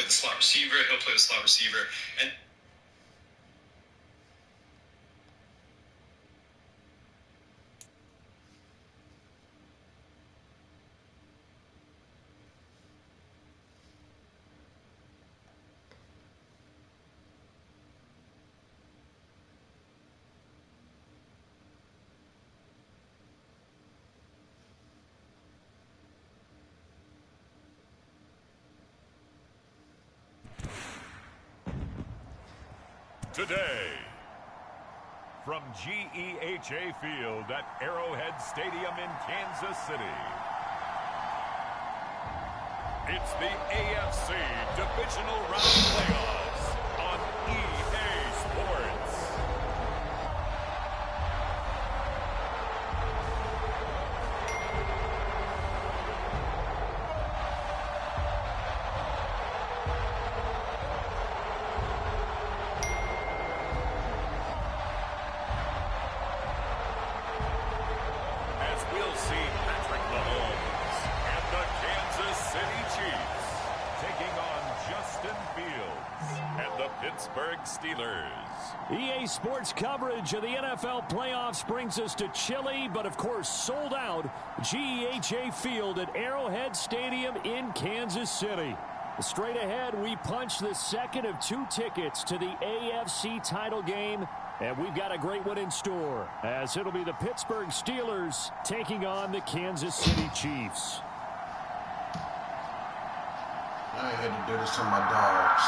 the slot receiver. He'll play the slot receiver. And today, from GEHA Field at Arrowhead Stadium in Kansas City, it's the AFC Divisional Round Playoffs on EA Sports. Steelers. EA Sports coverage of the NFL playoffs brings us to chilly, but of course sold out GEHA Field at Arrowhead Stadium in Kansas City. Straight ahead, we punch the second of 2 tickets to the AFC title game, and we've got a great one in store, as it'll be the Pittsburgh Steelers taking on the Kansas City Chiefs. I had to do this to my dogs.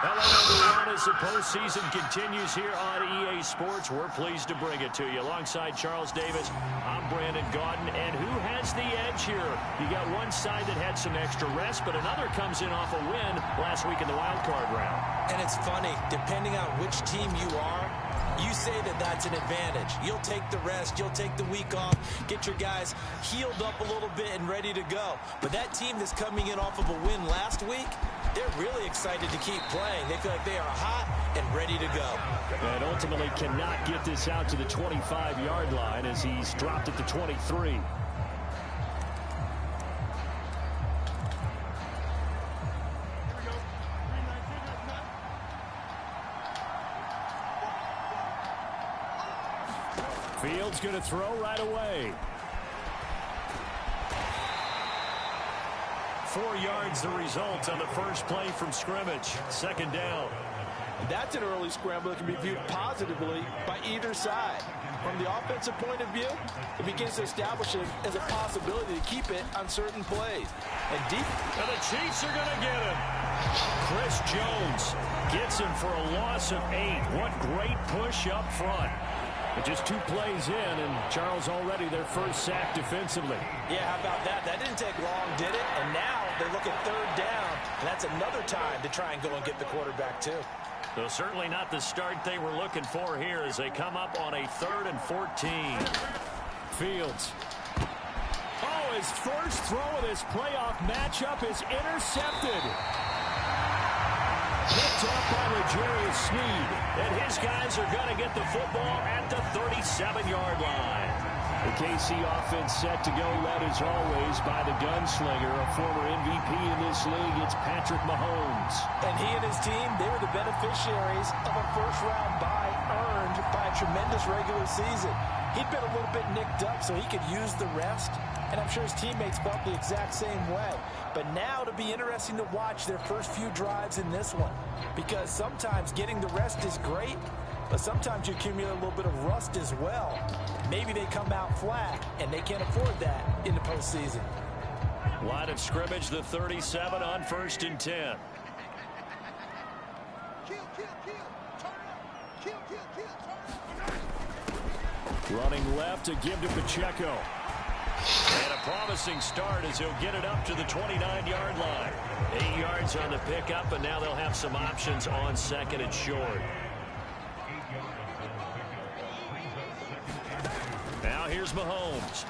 Hello, everyone. As the postseason continues here on EA Sports, we're pleased to bring it to you. Alongside Charles Davis, I'm Brandon Gaudin. And who has the edge here? You got one side that had some extra rest, but another comes in off a win last week in the wild card round. And it's funny, depending on which team you are, you say that that's an advantage. You'll take the rest, you'll take the week off, get your guys healed up a little bit and ready to go. But that team that's coming in off of a win last week, they're really excited to keep playing. They feel like they are hot and ready to go. And ultimately cannot get this out to the 25-yard line as he's dropped at the 23. Fields going to throw right away. 4 yards the result on the first play from scrimmage. Second down. That's an early scramble that can be viewed positively by either side. From the offensive point of view, it begins to establish it as a possibility to keep it on certain plays. And the Chiefs are going to get him. Chris Jones gets him for a loss of 8. What great push up front. But just 2 plays in, and Charles already their first sack defensively. Yeah, how about that? That didn't take long, did it? And now they look at 3rd down, and that's another time to try and go and get the quarterback, too. So certainly not the start they were looking for here as they come up on a 3rd and 14. Fields. Oh, his first throw of this playoff matchup is intercepted. Picked up by L'Jarius Sneed, and his guys are going to get the football at the 37-yard line. The KC offense set to go, led as always by the gunslinger, a former MVP in this league. It's Patrick Mahomes. And he and his team, they were the beneficiaries of a first-round bye earned by a tremendous regular season. He'd been a little bit nicked up so he could use the rest, and I'm sure his teammates felt the exact same way. But now it'll be interesting to watch their first few drives in this one, because sometimes getting the rest is great, but sometimes you accumulate a little bit of rust as well. Maybe they come out flat, and they can't afford that in the postseason. Line of scrimmage, the 37 on 1st and 10. Running left to give to Pacheco. And a promising start as he'll get it up to the 29-yard line. 8 yards on the pickup, and now they'll have some options on 2nd and short. Now here's Mahomes.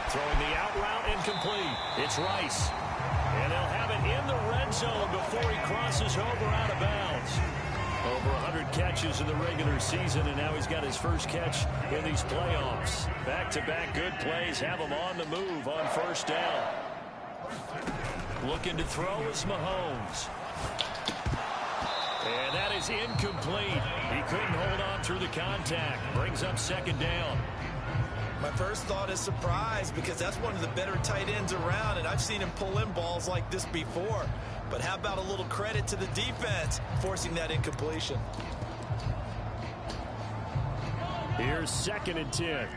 Throwing the out route incomplete. It's Rice. And they'll have it in the red zone before he crosses over out of bounds. Over 100 catches in the regular season, and now he's got his first catch in these playoffs. Back-to-back good plays have him on the move on 1st down. Looking to throw is Mahomes. And that is incomplete. He couldn't hold on through the contact. Brings up second down. My first thought is surprise, because that's one of the better tight ends around, and I've seen him pull in balls like this before. But how about a little credit to the defense forcing that incompletion? Here's 2nd and 10.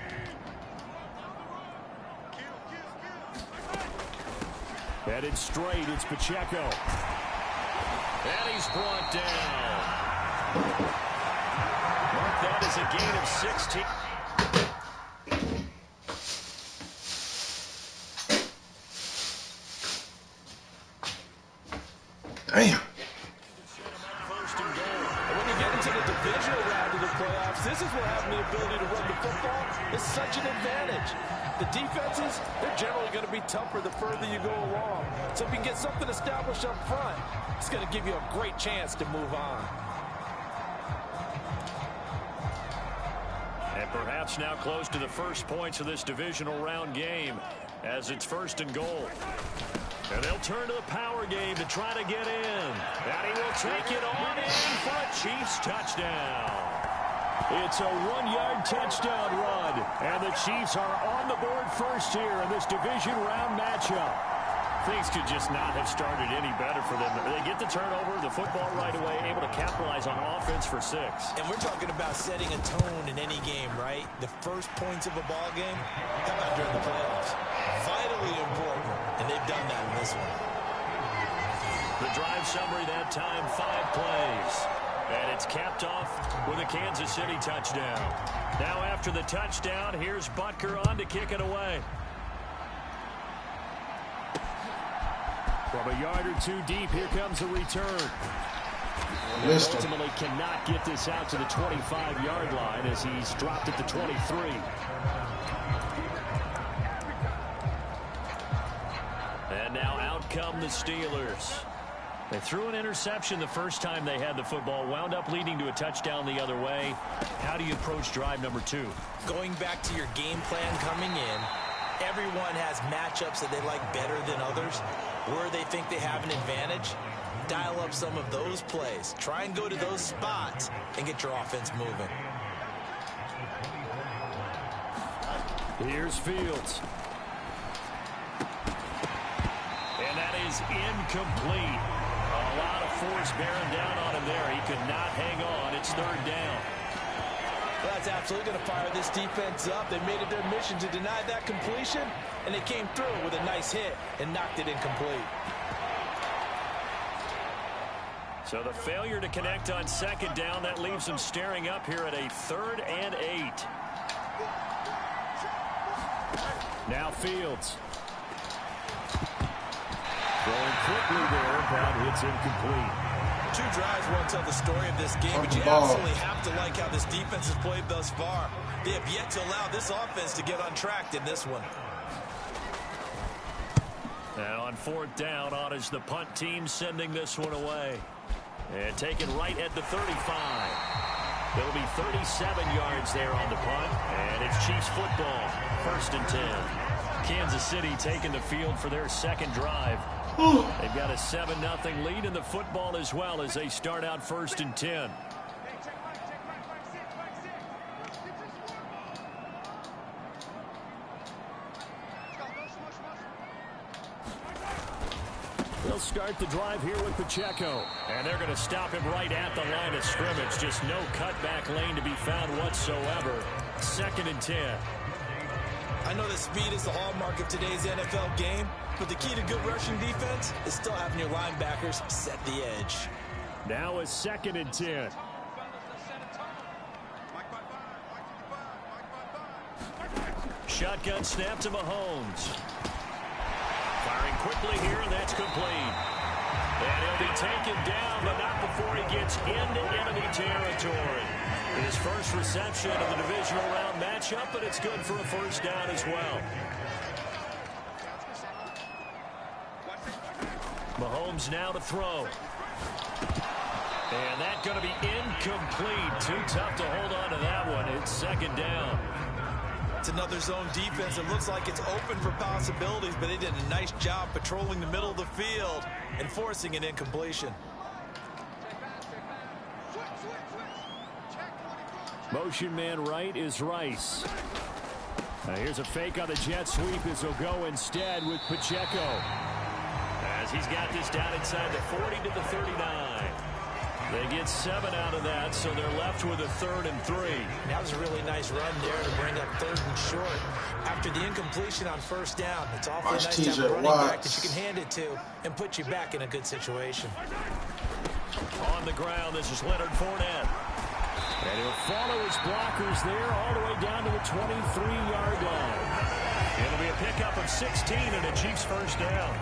Headed straight, it's Pacheco. And he's brought down. Mark that as a gain of 16. Damn. First and goal. When you get into the divisional round of the playoffs, this is what having the ability to run the football is such an advantage. The defenses, they're generally going to be tougher the further you go along. So if you can get something established up front, it's going to give you a great chance to move on. And perhaps now close to the first points of this divisional round game as it's 1st and goal. And they'll turn to the power game to try to get in. And he will take it on in for a Chiefs touchdown. It's a 1-yard touchdown run. And the Chiefs are on the board first here in this division round matchup. Things could just not have started any better for them. They get the turnover, the football right away, able to capitalize on offense for 6. And we're talking about setting a tone in any game, right? The first points of a ball game, how about during the playoffs? Vitally important, and they've done that in this one. The drive summary that time, 5 plays. And it's capped off with a Kansas City touchdown. Now after the touchdown, here's Butker on to kick it away. From a yard or 2 deep, here comes a return. And ultimately cannot get this out to the 25-yard line as he's dropped at the 23. And now out come the Steelers. They threw an interception the first time they had the football, wound up leading to a touchdown the other way. How do you approach drive number 2? Going back to your game plan coming in, everyone has matchups that they like better than others. Where they think they have an advantage, dial up some of those plays. Try and go to those spots and get your offense moving. Here's Fields. And that is incomplete. A lot of force bearing down on him there. He could not hang on. It's 3rd down. Well, that's absolutely going to fire this defense up. They made it their mission to deny that completion, and they came through with a nice hit and knocked it incomplete. So the failure to connect on 2nd down, that leaves them staring up here at a 3rd and 8. Now Fields. Going quickly there, but it's incomplete. 2 drives won't tell the story of this game, but you absolutely have to like how this defense has played thus far. They have yet to allow this offense to get untracked in this one. Now on 4th down, on is the punt team sending this one away. And taken right at the 35. There'll be 37 yards there on the punt, and it's Chiefs football, 1st and 10. Kansas City taking the field for their 2nd drive. They've got a 7-0 lead in the football as well as they start out 1st and 10. They'll start the drive here with Pacheco. And they're going to stop him right at the line of scrimmage. Just no cutback lane to be found whatsoever. 2nd and 10. I know that speed is the hallmark of today's NFL game, but the key to good rushing defense is still having your linebackers set the edge. Now a 2nd and 10. Shotgun snap to Mahomes. Firing quickly here, and that's complete. And he'll be taken down, but not before he gets into enemy territory. His first reception of the divisional round matchup, but it's good for a 1st down as well. Mahomes now to throw. And that's going to be incomplete. Too tough to hold on to that one. It's 2nd down. It's another zone defense. It looks like it's open for possibilities, but they did a nice job patrolling the middle of the field and forcing an incompletion. Motion man right is Rice. Here's a fake on the jet sweep as he'll go instead with Pacheco. As he's got this down inside the 40 to the 39. They get 7 out of that, so they're left with a 3rd and 3. That was a really nice run there to bring up 3rd and short. After the incompletion on 1st down, it's awfully nice to have a running back that you can hand it to and put you back in a good situation. On the ground, this is Leonard Fournette. And he'll follow his blockers there all the way down to the 23-yard line. It'll be a pickup of 16 and a Chiefs 1st down.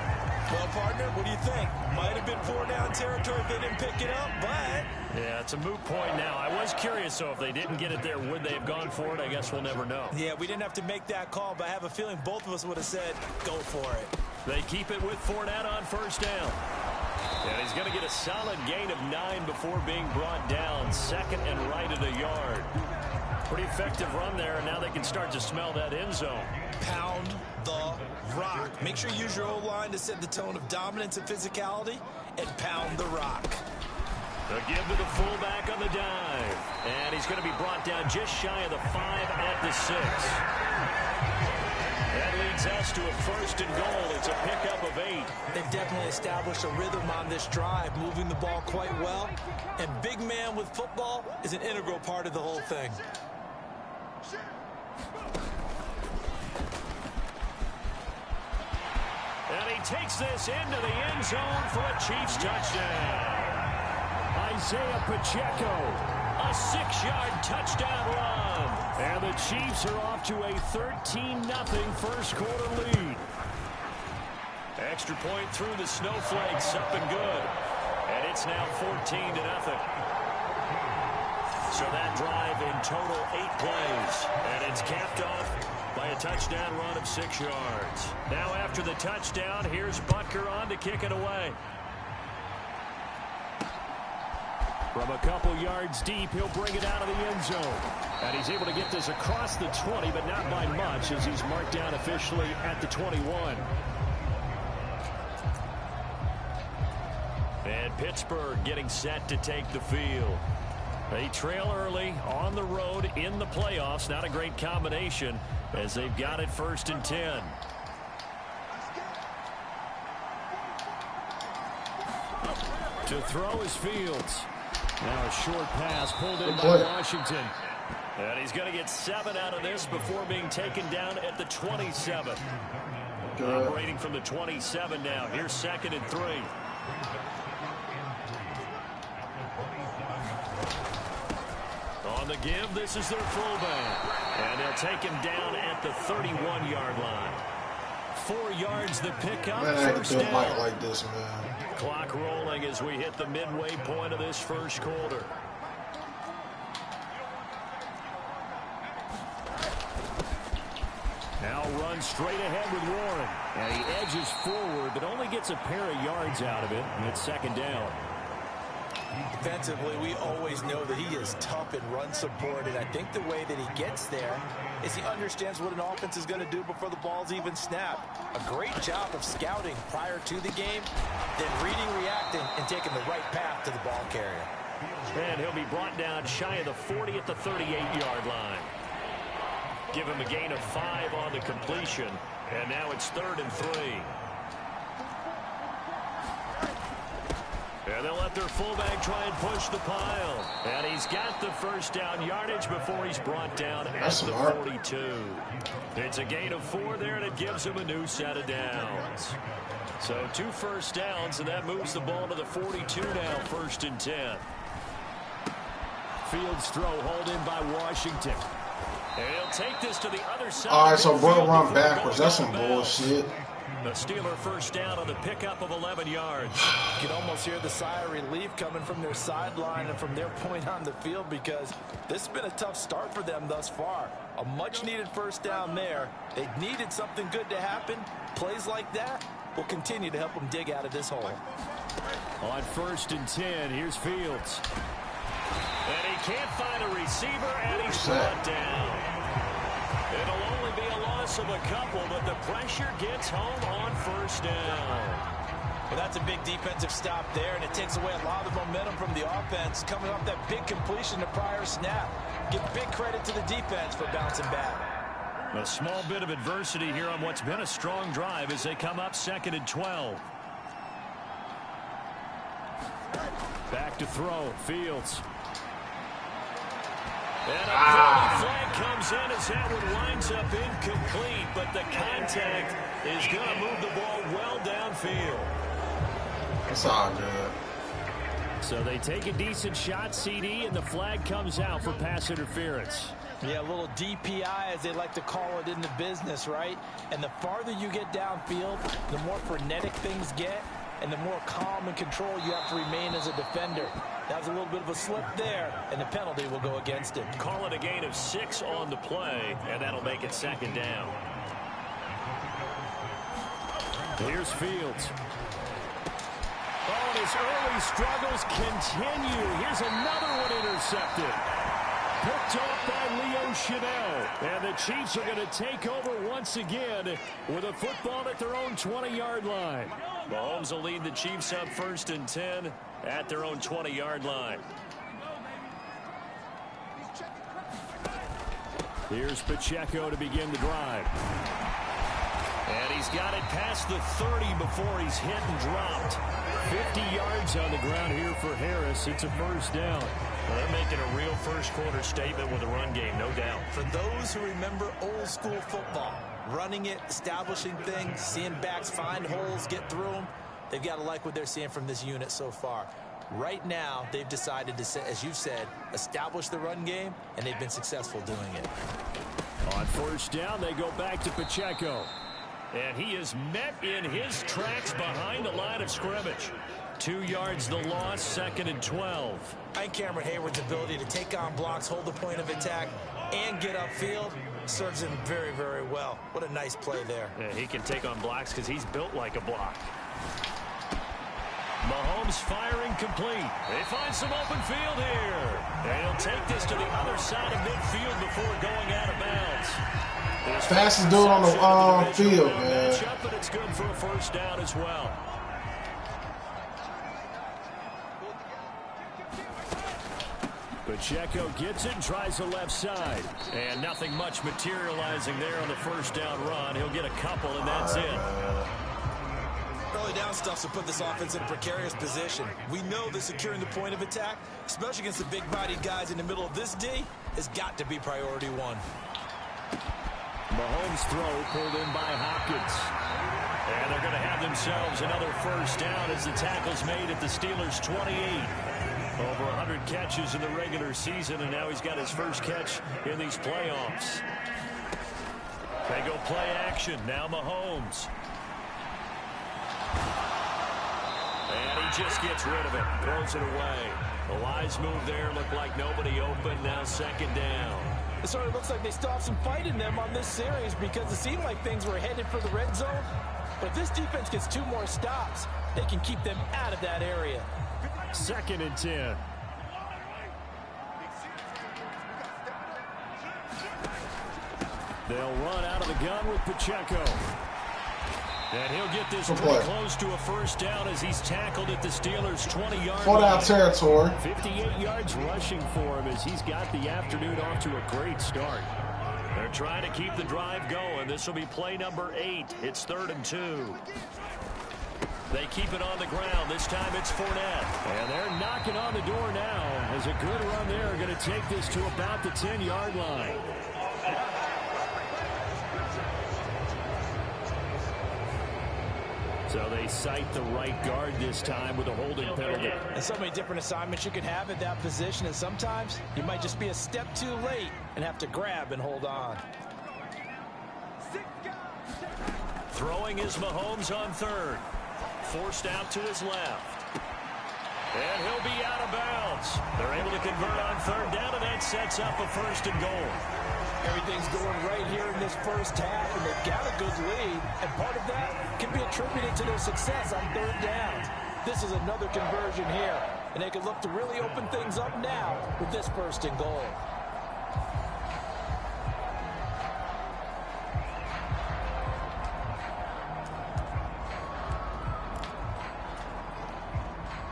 Well, partner, what do you think? Might have been 4-down territory if they didn't pick it up, but... Yeah, it's a moot point now. I was curious, so if they didn't get it there, would they have gone for it? I guess we'll never know. Yeah, we didn't have to make that call, but I have a feeling both of us would have said, go for it. They keep it with Fournette on 1st down. And he's going to get a solid gain of 9 before being brought down. 2nd and right at a yard. Pretty effective run there, and now they can start to smell that end zone. Pound the rock. Make sure you use your O-line to set the tone of dominance and physicality, and pound the rock. They'll give to the fullback on the dive. And he's going to be brought down just shy of the 5 at the 6. That leads us to a 1st and goal. It's a pickup of 8. They've definitely established a rhythm on this drive, moving the ball quite well. And big man with football is an integral part of the whole thing. And he takes this into the end zone for a Chiefs touchdown. Isaiah Pacheco, a 6-yard touchdown run. And the Chiefs are off to a 13-0 1st quarter lead. Extra point through the snowflakes, up and good. And it's now 14-0. So that drive in total 8 plays. And it's capped off by a touchdown run of 6 yards. Now after the touchdown, here's Butker on to kick it away. From a couple yards deep, he'll bring it out of the end zone. And he's able to get this across the 20, but not by much, as he's marked down officially at the 21. And Pittsburgh getting set to take the field. They trail early on the road in the playoffs. Not a great combination as they've got it 1st and 10. To throw is Fields. Now a short pass pulled in by Washington. And he's going to get 7 out of this before being taken down at the 27. Operating from the 27 now. Here's 2nd and 3. On the give, this is their fullback. And they'll take him down at the 31-yard line. 4 yards the pickup. Man, I had to build Mike like this, man. Clock rolling as we hit the midway point of this 1st quarter. Now runs straight ahead with Warren. And he edges forward, but only gets a pair of yards out of it. And it's 2nd down. Defensively, we always know that he is tough in run support, and I think the way that he gets there is he understands what an offense is going to do before the ball's even snapped. A great job of scouting prior to the game, then reading, reacting, and taking the right path to the ball carrier. And he'll be brought down shy of the 40 at the 38-yard line. Give him a gain of 5 on the completion, and now it's 3rd and 3. And they'll let their fullback try and push the pile. And he's got the 1st down yardage before he's brought down at the 42. It's a gain of 4 there, and it gives him a new set of downs. So 2 1st downs, and that moves the ball to the 42 now, 1st and 10. Fields throw hauled in by Washington. And he'll take this to the other side. All right, so bro run backwards. That's some bullshit. The Steeler 1st down on the pickup of 11 yards. You can almost hear the sigh of relief coming from their sideline and from their point on the field, because this has been a tough start for them thus far. A much-needed 1st down there. They needed something good to happen. Plays like that will continue to help them dig out of this hole. On 1st and 10, here's Fields. And he can't find a receiver, and he's brought down. It'll loss of a couple, but the pressure gets home on first down. Well, that's a big defensive stop there, and it takes away a lot of the momentum from the offense coming off that big completion the prior snap. Give big credit to the defense for bouncing back. A small bit of adversity here on what's been a strong drive as they come up 2nd and 12. Back to throw, Fields. And a flag comes in as that one winds up incomplete, but the contact is going to move the ball well downfield. It's all good. So they take a decent shot, CD, and the flag comes out for pass interference. Yeah, a little DPI, as they like to call it in the business, right? And the farther you get downfield, the more frenetic things get, and the more calm and control you have to remain as a defender. That was a little bit of a slip there, and the penalty will go against him. Call it a gain of 6 on the play, and that'll make it 2nd down. Here's Fields. Oh, and his early struggles continue. Here's another one intercepted. Picked off by Leo Chanel. And the Chiefs are going to take over once again with a football at their own 20-yard line. Mahomes will lead the Chiefs up 1st and 10 at their own 20-yard line. Here's Pacheco to begin the drive. And he's got it past the 30 before he's hit and dropped. 50 yards on the ground here for Harris. It's a first down. Well, they're making a real first-quarter statement with a run game, no doubt. For those who remember old-school football, running it, establishing things, seeing backs find holes, get through them, they've got to like what they're seeing from this unit so far. Right now, they've decided to, as you've said, establish the run game, and they've been successful doing it. On first down, they go back to Pacheco. And he is met in his tracks behind the line of scrimmage. 2 yards the loss, 2nd and 12. I think Cameron Hayward's ability to take on blocks, hold the point of attack, and get upfield serves him very, very well. What a nice play there. Yeah, he can take on blocks because he's built like a block. Mahomes firing complete. They find some open field here. And he'll take this to the other side of midfield before going out of bounds. Fastest dude on the field, man. But it's good for a first down as well. Pacheco gets it and tries the left side. And nothing much materializing there on the first down run. He'll get a couple, and that's it. Early down stuff will put this offense in a precarious position. We know that securing the point of attack, especially against the big-bodied guys in the middle of this D, has got to be priority one. Mahomes' throw pulled in by Hopkins. And they're going to have themselves another first down as the tackle's made at the Steelers' 28. Over 100 catches in the regular season, and now he's got his first catch in these playoffs. They go play action. Now Mahomes. And he just gets rid of it. Throws it away. The wise move there. Looked like nobody open. Now 2nd down. It sort of looks like they still have some fight in them on this series because it seemed like things were headed for the red zone. But if this defense gets 2 more stops, they can keep them out of that area. 2nd and 10. They'll run out of the gun with Pacheco. And he'll get this pretty close to a first down as he's tackled at the Steelers' 20-yard line. 4-down territory. 58 yards rushing for him as he's got the afternoon off to a great start. They're trying to keep the drive going. This will be play number 8. It's 3rd and 2. They keep it on the ground. This time it's Fournette. And they're knocking on the door now as a good run there are going to take this to about the 10-yard line. So they cite the right guard this time with a holding penalty. And so many different assignments you can have at that position, and sometimes you might just be a step too late and have to grab and hold on. Throwing is Mahomes on 3rd. Forced out to his left. And he'll be out of bounds. They're able to convert on 3rd down, and that sets up a 1st and goal. Everything's going right here in this first half, and they've got a good lead. And part of that can be attributed to their success on 3rd down. This is another conversion here, and they can look to really open things up now with this 1st and goal.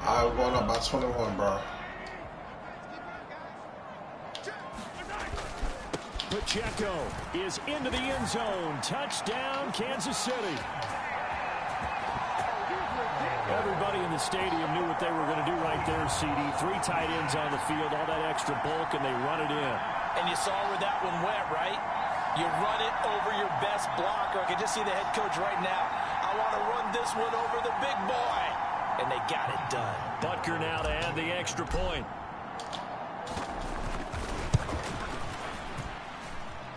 All right, we're going up by 21, bro. Pacheco is into the end zone. Touchdown, Kansas City. Everybody in the stadium knew what they were going to do right there, CD. 3 tight ends on the field, all that extra bulk, and they run it in. And you saw where that one went, right? You run it over your best blocker. I can just see the head coach right now. I want to run this one over the big boy. And they got it done. Butker now to add the extra point.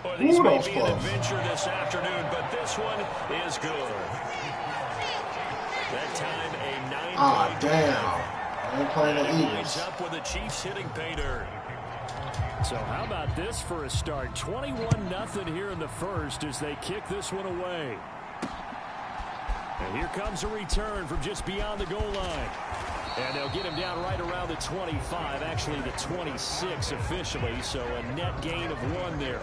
Boy, these may be an adventure this afternoon, but this one is good. That time a 9-point. Ah, damn. I ain't playing the Eagles. Up with the Chiefs hitting pay dirt. So how about this for a start? 21-0 here in the first as they kick this one away. And here comes a return from just beyond the goal line. And they'll get him down right around the 25, actually the 26 officially, so a net gain of 1 there.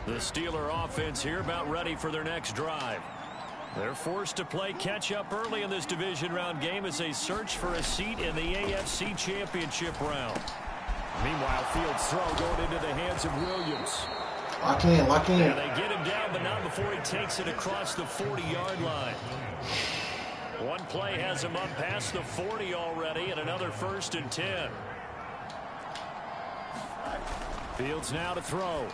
The Steeler offense here about ready for their next drive. They're forced to play catch-up early in this division round game as they search for a seat in the AFC Championship round. Meanwhile, Fields' throw going into the hands of Williams. Lock in, lock in. And they get him down, but not before he takes it across the 40-yard line. One play has him up past the 40 already, and another 1st and 10. Fields now to throw.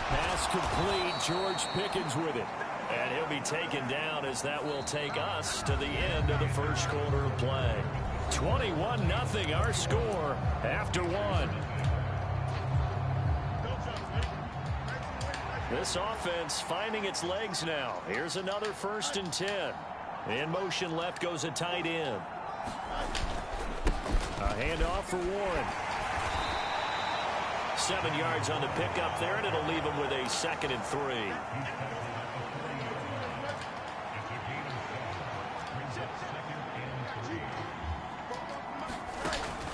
Pass complete. George Pickens with it. And he'll be taken down as that will take us to the end of the first quarter of play. 21-0 our score after 1. This offense finding its legs now. Here's another 1st and 10. In motion left goes a tight end. A handoff for Warren. 7 yards on the pickup there, and it'll leave him with a 2nd and 3.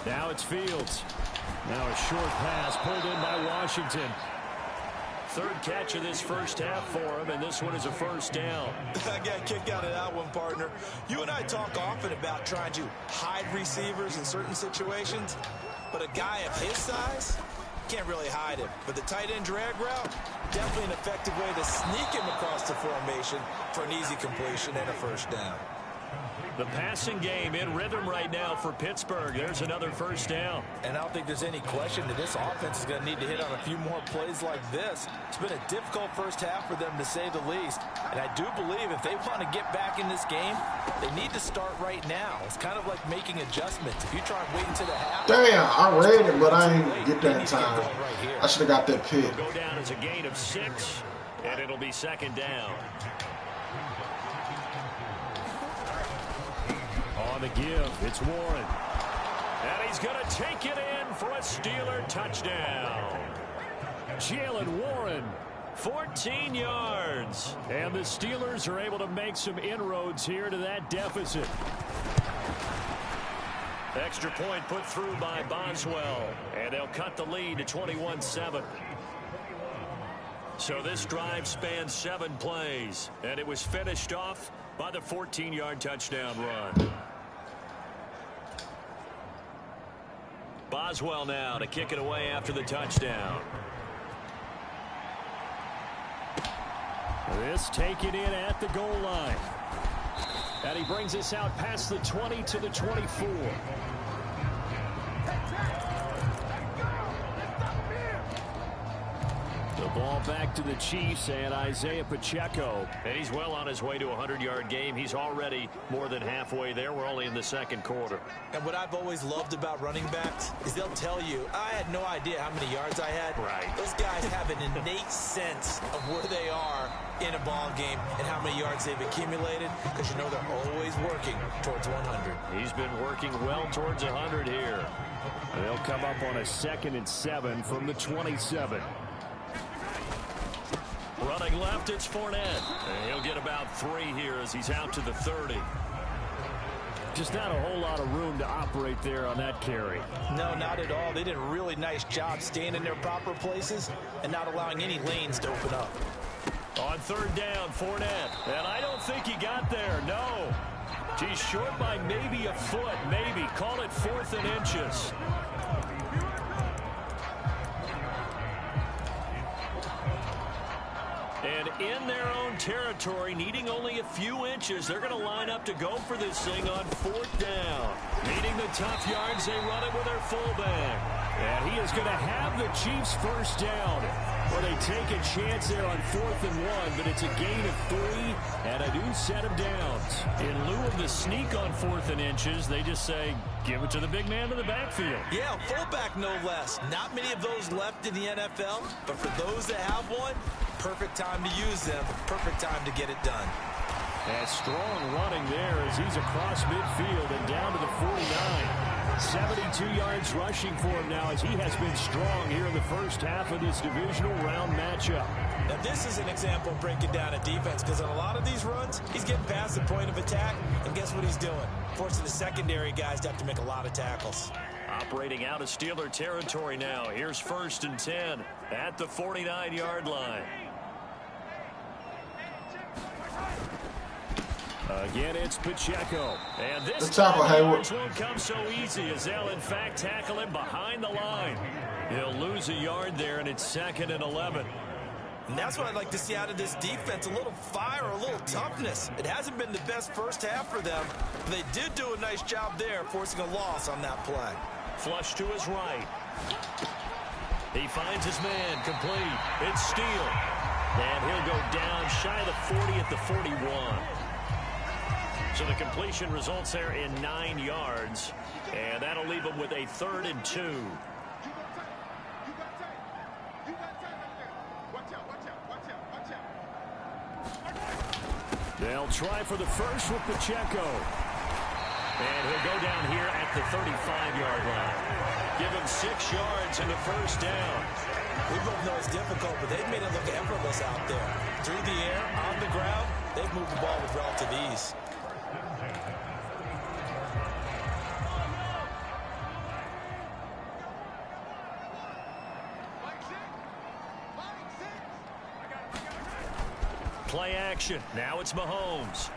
Now it's Fields. Now a short pass pulled in by Washington. 3rd catch of this first half for him, and this one is a 1st down. I got a kick out of that one, partner. You and I talk often about trying to hide receivers in certain situations, but a guy of his size can't really hide him. But the tight end drag route, definitely an effective way to sneak him across the formation for an easy completion and a 1st down. The passing game in rhythm right now for Pittsburgh. There's another 1st down. And I don't think there's any question that this offense is going to need to hit on a few more plays like this. It's been a difficult first half for them, to say the least. And I do believe if they want to get back in this game, they need to start right now. It's kind of like making adjustments. If you try and wait until the half. Damn, I read it, but I didn't get there in time. I should have got that pick. It'll go down as a gain of 6, and it'll be 2nd down. On the give, it's Warren. And he's going to take it in for a Steeler touchdown. Jalen Warren, 14 yards. And the Steelers are able to make some inroads here to that deficit. Extra point put through by Boswell. And they'll cut the lead to 21-7. So this drive spans 7 plays. And it was finished off by the 14-yard touchdown run. Boswell now to kick it away after the touchdown. This taken in at the goal line. And he brings us out past the 20 to the 24. The ball back to the Chiefs and Isaiah Pacheco. And he's well on his way to a 100-yard game. He's already more than halfway there. We're only in the 2nd quarter. And what I've always loved about running backs is they'll tell you, I had no idea how many yards I had. Right. Those guys have an innate sense of where they are in a ball game and how many yards they've accumulated, because you know they're always working towards 100. He's been working well towards 100 here. They'll come up on a 2nd and 7 from the 27. Running left, it's Fournette. And he'll get about 3 here as he's out to the 30. Just not a whole lot of room to operate there on that carry. No, not at all. They did a really nice job staying in their proper places and not allowing any lanes to open up. On 3rd down, Fournette. And I don't think he got there, no. He's short by maybe a foot, maybe. Call it 4th and inches. And in their own territory, needing only a few inches, they're going to line up to go for this thing on 4th down. Needing the tough yards, they run it with their fullback. And he is going to have the Chiefs first down. Well, they take a chance there on 4th and 1, but it's a gain of 3 and a new set of downs. In lieu of the sneak on 4th and inches, they just say, give it to the big man in the backfield. Yeah, fullback no less. Not many of those left in the NFL, but for those that have one, perfect time to use them, perfect time to get it done. And strong running there as he's across midfield and down to the 49. 72 yards rushing for him now as he has been strong here in the first half of this divisional round matchup. Now this is an example of breaking down a defense, because on a lot of these runs, he's getting past the point of attack, and guess what he's doing? Forcing the secondary guys to have to make a lot of tackles. Operating out of Steeler territory now. Here's 1st and 10 at the 49-yard line. Again, it's Pacheco. And this won't come so easy as they'll, in fact, tackle him behind the line. He'll lose a yard there, and it's 2nd and 11. And that's what I'd like to see out of this defense, a little fire, a little toughness. It hasn't been the best first half for them. But they did do a nice job there, forcing a loss on that play. Flush to his right. He finds his man, complete. It's Steele. And he'll go down shy of the 40 at the 41. So the completion results there in 9 yards, and that'll leave them with a 3rd and 2. They'll try for the first with Pacheco. And he'll go down here at the 35-yard line. Give him 6 yards and a first down. We both know it's difficult, but they've made it look effortless out there. Through the air, on the ground, they've moved the ball with relative ease. Play action. Now it's Mahomes.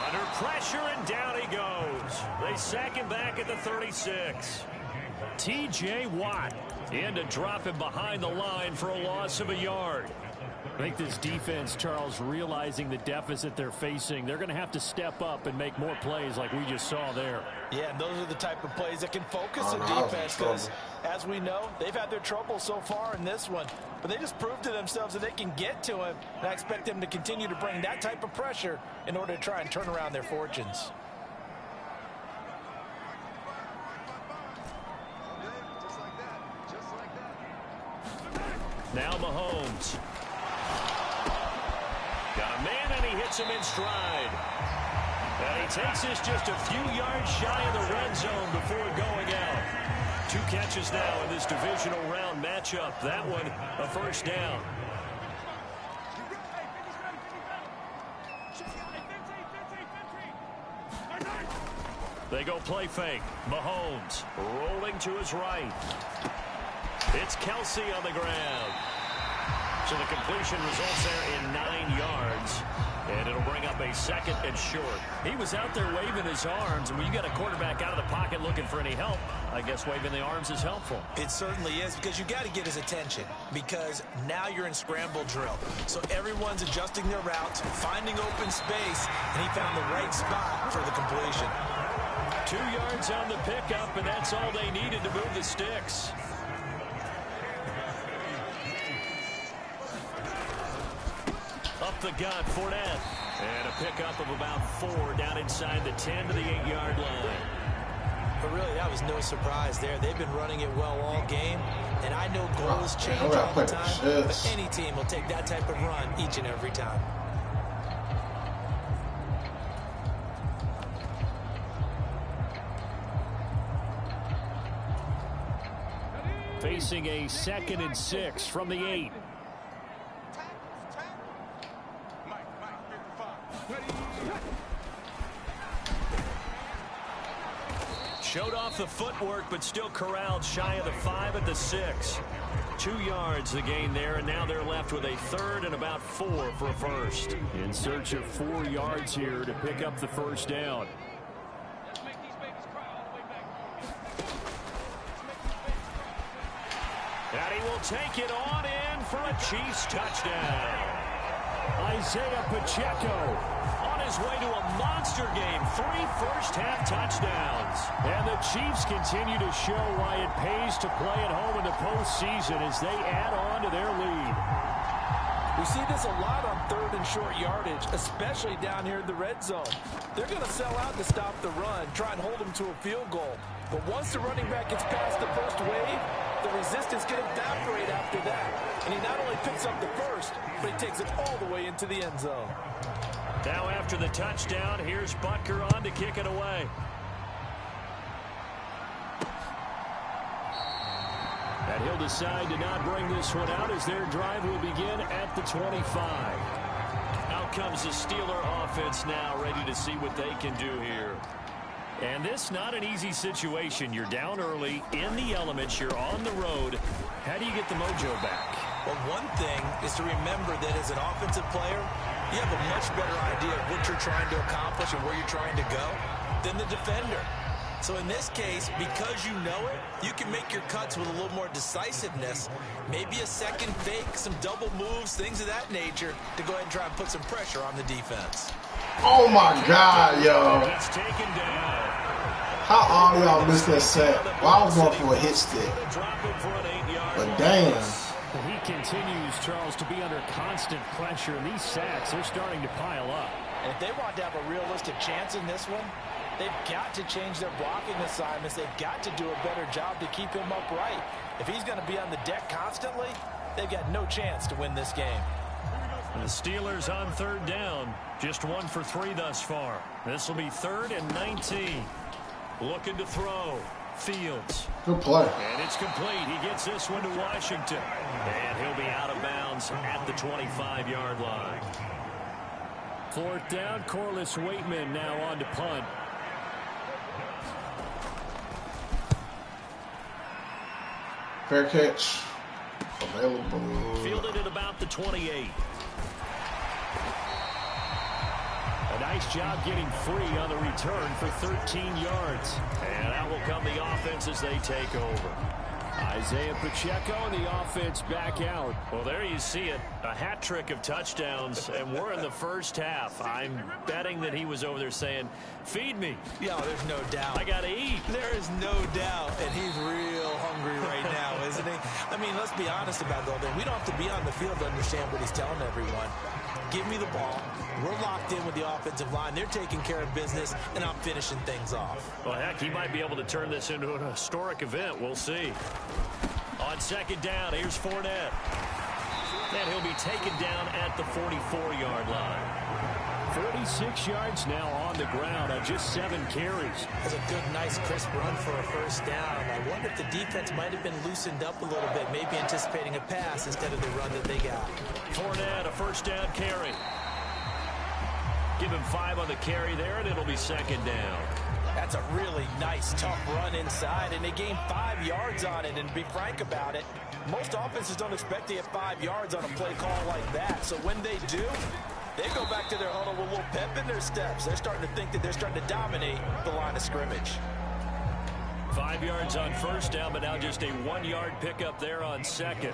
Under pressure, and down he goes. They sack him back at the 36. T.J. Watt in to drop him behind the line for a loss of a yard. I think this defense, Charles, realizing the deficit they're facing, they're going to have to step up and make more plays like we just saw there. Yeah, and those are the type of plays that can focus the defense, because, as we know, they've had their trouble so far in this one. But they just proved to themselves that they can get to him, and I expect them to continue to bring that type of pressure in order to try and turn around their fortunes. Now Mahomes. Got a man, and he hits him in stride. And he takes this just a few yards shy of the red zone before going out. 2 catches now in this divisional round matchup. That one, a first down. They go play fake. Mahomes rolling to his right. It's Kelsey on the ground. So the completion results there in 9 yards. And it'll bring up a 2nd and short. He was out there waving his arms, and when you got a quarterback out of the pocket looking for any help, I guess waving the arms is helpful. It certainly is, because you got to get his attention, because now you're in scramble drill. So everyone's adjusting their routes, finding open space, and he found the right spot for the completion. 2 yards on the pickup, and that's all they needed to move the sticks. Up the gut, Fournette. And a pickup of about 4 down inside the 10 to the 8-yard line. But really, that was no surprise there. They've been running it well all game. And I know goals change all the time, but any team will take that type of run each and every time. Facing a 2nd and 6 from the 8. Showed off the footwork, but still corralled shy of the 5 at the 6. 2 yards the gain there, and now they're left with a third and about 4 for a first. In search of 4 yards here to pick up the first down. And he will take it on in for a Chiefs touchdown. Isaiah Pacheco on his way to a monster game. 3 first-half touchdowns. And the Chiefs continue to show why it pays to play at home in the postseason as they add on to their lead. We see this a lot on third and short yardage, especially down here in the red zone. They're going to sell out to stop the run, try and hold them to a field goal. But once the running back gets past the first wave, the resistance can evaporate after that. And he not only picks up the first, but he takes it all the way into the end zone. Now after the touchdown, here's Butker on to kick it away. And he'll decide to not bring this one out as their drive will begin at the 25. Out comes the Steeler offense now, ready to see what they can do here. And this not an easy situation. You're down early, in the elements, you're on the road. How do you get the mojo back? Well, one thing is to remember that as an offensive player, you have a much better idea of what you're trying to accomplish and where you're trying to go than the defender. So in this case, because you know it, you can make your cuts with a little more decisiveness. Maybe a second fake, some double moves, things of that nature to go ahead and try and put some pressure on the defense. Oh my God, yo. He's taken down. How all y'all missed that sack? Well, I was going for a hit stick. But damn. He continues, Charles, to be under constant pressure, and these sacks, they're starting to pile up. And if they want to have a realistic chance in this one, they've got to change their blocking assignments. They've got to do a better job to keep him upright. If he's going to be on the deck constantly, they've got no chance to win this game. The Steelers on third down. Just 1 for 3 thus far. This will be 3rd and 19. Looking to throw. Fields. Good play. And it's complete. He gets this one to Washington. And he'll be out of bounds at the 25-yard line. 4th down. Corliss Waitman now on to punt. Fair catch. Available. Fielded at about the 28. A nice job getting free on the return for 13 yards. And out will come the offense as they take over. Isaiah Pacheco and the offense back out. Well, there you see it. A hat trick of touchdowns, and we're in the first half. I'm betting that he was over there saying, feed me. Yeah, there's no doubt. I got to eat. There is no doubt, and he's real hungry right now, isn't he? I mean, let's be honest about the whole thing. We don't have to be on the field to understand what he's telling everyone. Give me the ball. We're locked in with the offensive line. They're taking care of business, and I'm finishing things off. Well, heck, he might be able to turn this into an historic event. We'll see. On 2nd down, here's Fournette. And he'll be taken down at the 44-yard line. 46 yards now on the ground on just 7 carries. That's a good, nice, crisp run for a first down. I wonder if the defense might have been loosened up a little bit, maybe anticipating a pass instead of the run that they got. Fournette, a first down carry. Give him 5 on the carry there, and it'll be 2nd down. That's a really nice, tough run inside, and they gained 5 yards on it. And to be frank about it, most offenses don't expect to get 5 yards on a play call like that. So when they do, they go back to their huddle with a little pep in their steps. They're starting to think that they're starting to dominate the line of scrimmage. 5 yards on first down, but now just a 1-yard pickup there on 2nd.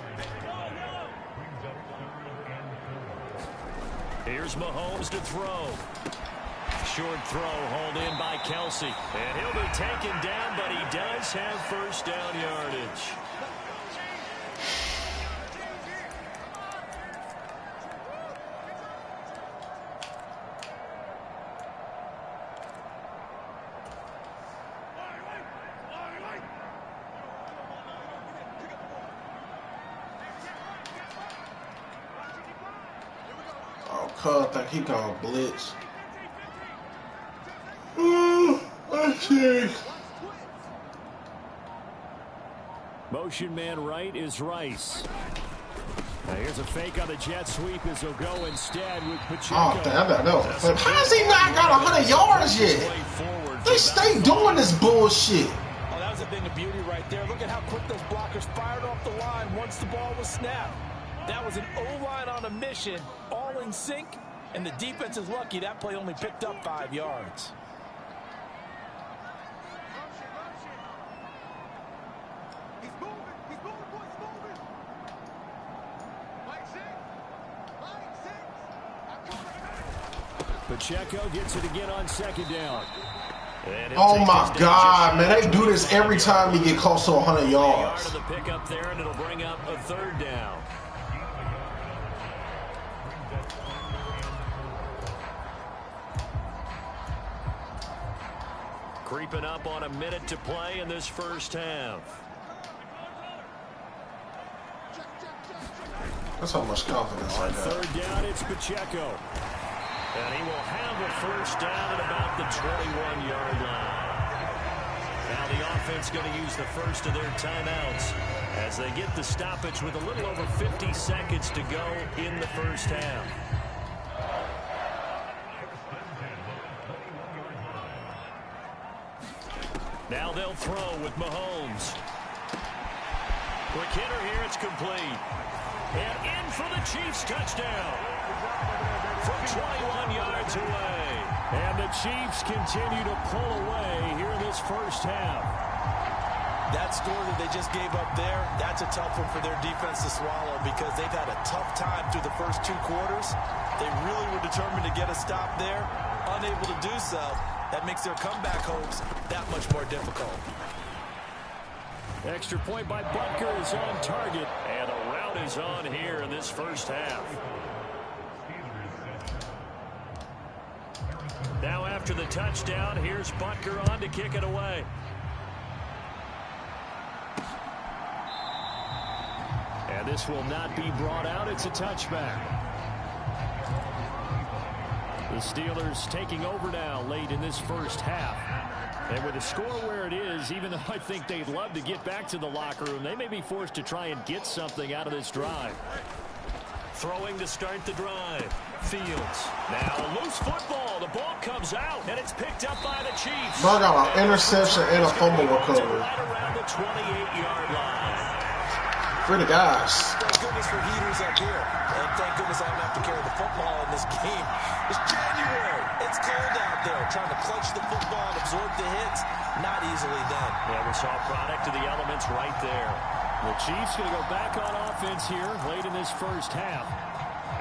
Here's Mahomes to throw. Short throw hauled in by Kelsey. And he'll be taken down, but he does have first down yardage. Oh, Cub think he gonna blitz. Motion man right is Rice. Now here's a fake on the jet sweep as he'll go instead with Pacheco. Oh, damn, that was a flip. How's he not got 100 yards yet? They stay doing this bullshit. Oh, that was a a thing of beauty right there. Look at how quick those blockers fired off the line once the ball was snapped. That was an O-line on a mission, all in sync, and the defense is lucky that play only picked up 5 yards. Pacheco gets it again on second down. Oh my God, man. They do this every time you get close to 100 yards. The pick up there, and it'll bring up a third down. Creeping up on a minute to play in this first half. That's how much confidence I got. Third down, it's Pacheco. And he will have a first down at about the 21-yard line. Now the offense going to use the first of their timeouts as they get the stoppage with a little over 50 seconds to go in the first half. Now they'll throw with Mahomes. Quick hitter here, it's complete. And in for the Chiefs touchdown. From 21 yards away. And the Chiefs continue to pull away here in this first half. That score that they just gave up there, that's a tough one for their defense to swallow because they've had a tough time through the first 2 quarters. They really were determined to get a stop there, unable to do so. That makes their comeback hopes that much more difficult. Extra point by Butker is on target, and a rout is on here in this first half. Now after the touchdown, here's Butker on to kick it away. And this will not be brought out. It's a touchback. The Steelers taking over now late in this first half. And with the score where it is, even though I think they'd love to get back to the locker room, they may be forced to try and get something out of this drive. Throwing to start the drive. Fields. Now a loose football. The ball comes out, and it's picked up by the Chiefs. Bro got an interception and a fumble recovery. Right around the 28-yard line. For the guys. Thank goodness for heaters up here. And thank goodness I don't have to carry the football in this game. It's January. It's cold out there. Trying to clutch the football and absorb the hits. Not easily done. Yeah, we saw a product of the elements right there. The Chiefs going to go back on offense here late in this first half.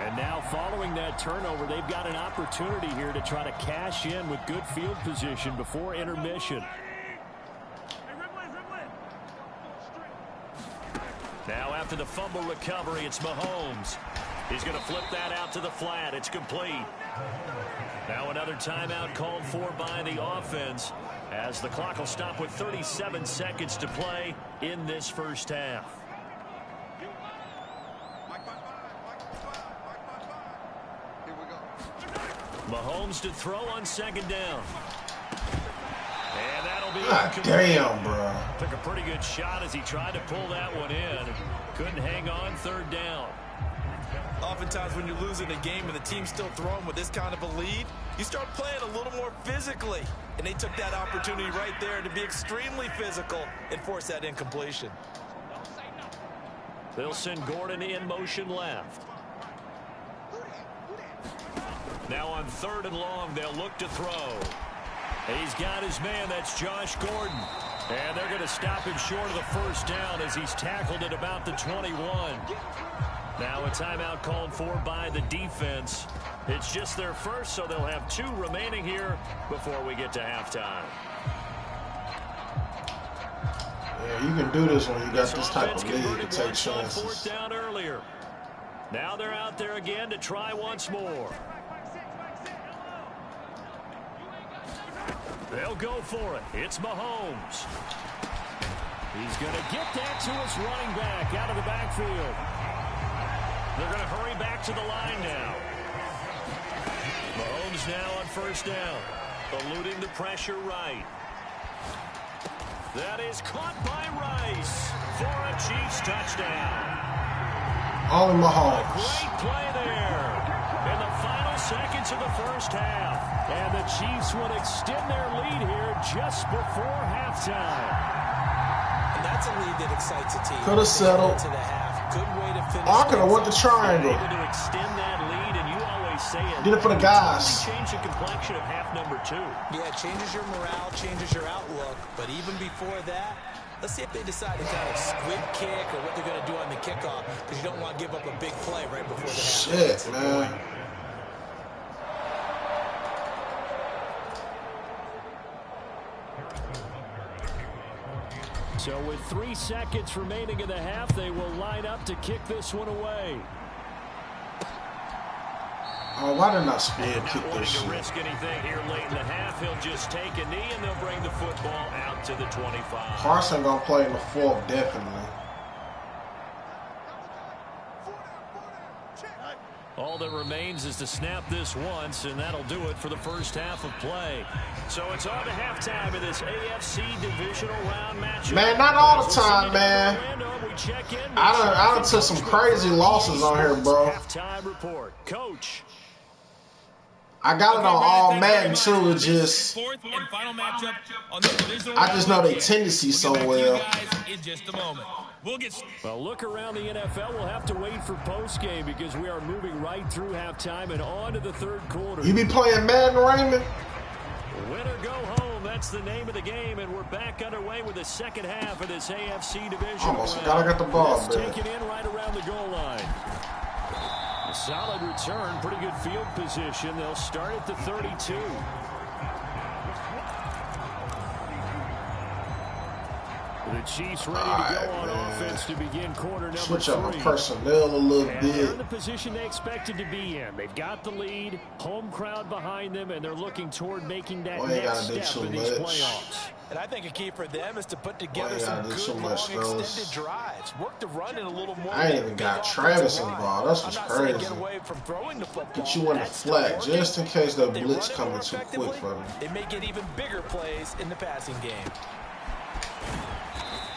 And now following that turnover, they've got an opportunity here to try to cash in with good field position before intermission. Now after the fumble recovery, it's Mahomes. He's going to flip that out to the flat. It's complete. Now another timeout called for by the offense as the clock will stop with 37 seconds to play in this first half. Mahomes to throw on second down. And that'll be God damn, bro. Took a pretty good shot as he tried to pull that one in. Couldn't hang on third down. Oftentimes when you're losing a game and the team's still throwing with this kind of a lead, you start playing a little more physically. And they took that opportunity right there to be extremely physical and force that incompletion. They'll send Gordon in motion left. Now on third and long, they'll look to throw. He's got his man. That's Josh Gordon. And they're going to stop him short of the first down as he's tackled at about the 21. Now a timeout called for by the defense. It's just their first, so they'll have 2 remaining here before we get to halftime. Yeah, you can do this when you got this type of lead to take chances. Fourth down earlier. Now they're out there again to try once more. They'll go for it. It's Mahomes. He's going to get that to his running back out of the backfield. They're going to hurry back to the line now. Mahomes now on first down. Eluding the pressure right. That is caught by Rice for a Chiefs touchdown. Only A Mahomes. great play there in the final seconds of the first half. And the Chiefs would extend their lead here just before halftime. That's a lead that excites a team. Could have settled. To the half. Good way to finish. I could have went the triangle. Able to extend that lead, and you always say it. Did it for the guys. Totally change the complexion of half number 2. Yeah, it changes your morale, changes your outlook. But even before that, let's see if they decide to kind of squib kick or what they're going to do on the kickoff, because you don't want to give up a big play right before the half. Shit, man. So with 3 seconds remaining in the half, they will line up to kick this one away. Oh, why didn't I speed kick Not wanting this to shit? risk anything here late in the half, he'll just take a knee and they'll bring the football out to the 25. Carson gonna play in the 4th, definitely. All that remains is to snap this once, and that'll do it for the first half of play. So it's on to halftime in this AFC Divisional round matchup. Man, not all the time, man. I done took some crazy losses on here, bro. Halftime report, Coach. I got it on all Madden too. It just, Fourth and final matchup on the divisional I just know round they weekend. tendency so We'll well. get back to you guys in just a moment. We'll get. Well, look around the NFL. We'll have to wait for postgame because we are moving right through halftime and on to the 3rd quarter. You be playing Madden, Raymond? Win or go home, that's the name of the game, and we're back underway with the second half of this AFC division. Almost forgot I got the ball, Let's man. take it in right around the goal line. A solid return, pretty good field position. They'll start at the 32. The Chiefs ready to go on offense to begin quarter number 3. Switch up my personnel a little And they're in bit. the position they expected to be in. They've got the lead, home crowd behind them, and they're looking toward making that Boy, they next gotta do step too in these much. playoffs. And I think a key for them is to put together Boy, some gotta do good, so long, much, fellas. extended drives. Work the run in a little more. I ain't even got Travis involved. That's what's I'm not saying crazy. get away from throwing the football. Get you in the That's still flat working. just in case the They blitz run it coming more too quick effectively, for me. They may get even bigger plays in the passing game.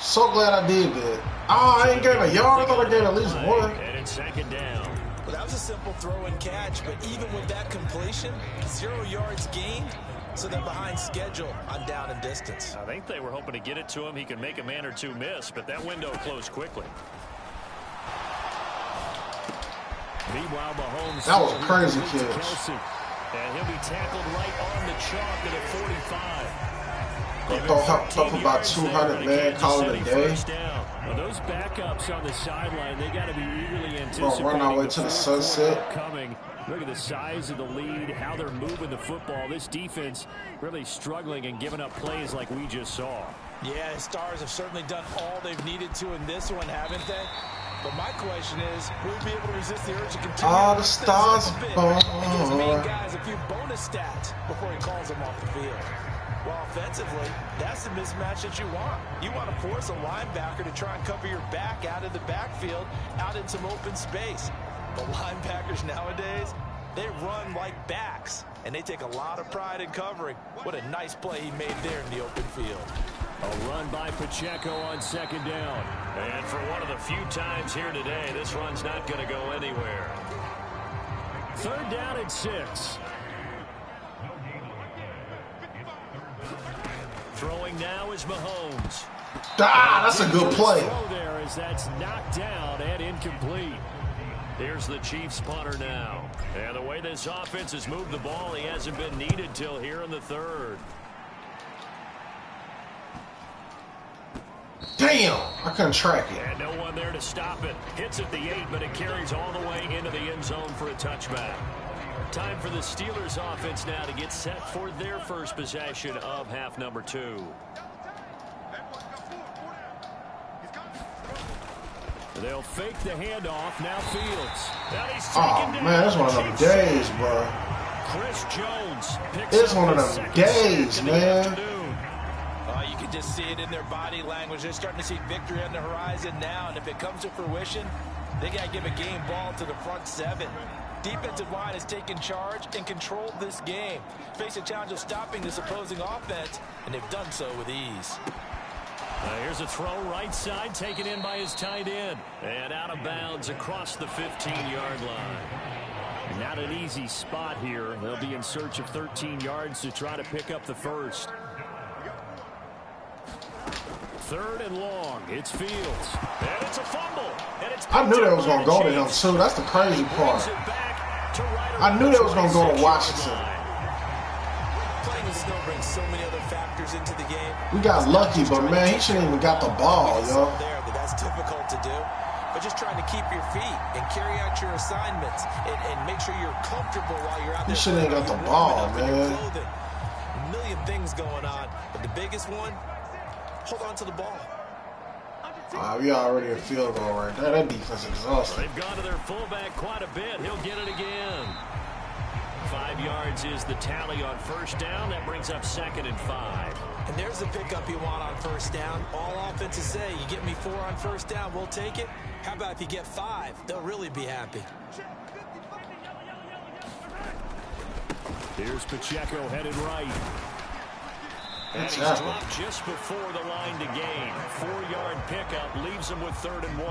So glad I did that. Oh, I ain't getting a yard. I thought I gained at least 1. And it's second down. Well, that was a simple throw and catch, but even with that completion, 0 yards gained, so they're behind schedule on down and distance. I think they were hoping to get it to him. He could make a man or two miss, but that window closed quickly. Meanwhile, Mahomes. That was a crazy to catch. Kelsey. And he'll be tackled right on the chalk at a 45. Talk about 200, man. Call it a day. Well, those backups on the sideline, they got to be eagerly We're anticipating. gonna run our way to the sunset. Coming. Look at the size of the lead, how they're moving the football. This defense really struggling and giving up plays like we just saw. Yeah, the Stars have certainly done all they've needed to in this one, haven't they? But my question is, will we be able to resist the urge to continue? All the stars born. And gives the main born. guys a few bonus stats before he calls them off the field. Well, offensively, that's the mismatch that you want. You want to force a linebacker to try and cover your back out of the backfield, out in some open space. But linebackers nowadays, they run like backs, and they take a lot of pride in covering. What a nice play he made there in the open field. A run by Pacheco on second down. And for one of the few times here today, this run's not going to go anywhere. 3rd down and 6. Throwing now is Mahomes. Ah, that's a good play. Throw there as that's knocked down and incomplete. Here's the Chiefs punter now. And the way this offense has moved the ball, he hasn't been needed till here in the 3rd. Damn, I couldn't track it. And no one there to stop it. Hits at the 8, but it carries all the way into the end zone for a touchback. Time for the Steelers offense now to get set for their first possession of half number 2. They'll fake the handoff. Now Fields. Now he's Oh, taken man, that's down. one of them days, bro. Chris Jones picks It's up one of his them second days, sack in the man. afternoon. You can just see it in their body language. They're starting to see victory on the horizon now, and if it comes to fruition, they got to give a game ball to the front 7. Defensive line has taken charge and controlled this game. Face a challenge of stopping this opposing offense, and they've done so with ease. Here's a throw right side, taken in by his tight end. And out of bounds across the 15-yard line. Not an easy spot here. They'll be in search of 13 yards to try to pick up the first. 3rd and long. It's Fields. And it's a fumble. And it's I knew that was going to go to him, too. That's the crazy part. I knew that was going to go to Washington. Playing with snow brings so many other factors into the game. We got lucky, but, man, he shouldn't even got the ball, yo. That's difficult to do. But just trying to keep your feet and carry out your assignments and make sure you're comfortable while you're out there. He shouldn't have got the ball, man. A million things going on, but the biggest one, hold on to the ball. We already a field goal right there. That defense is exhausting. They've gone to their fullback quite a bit. He'll get it again. 5 yards is the tally on 1st down. That brings up 2nd and 5. And there's the pickup you want on 1st down. All offenses say, you get me 4 on 1st down, we'll take it. How about if you get 5? They'll really be happy. Here's Pacheco headed right. And he's dropped just before the line to gain. 4-yard pickup leaves him with 3rd and 1.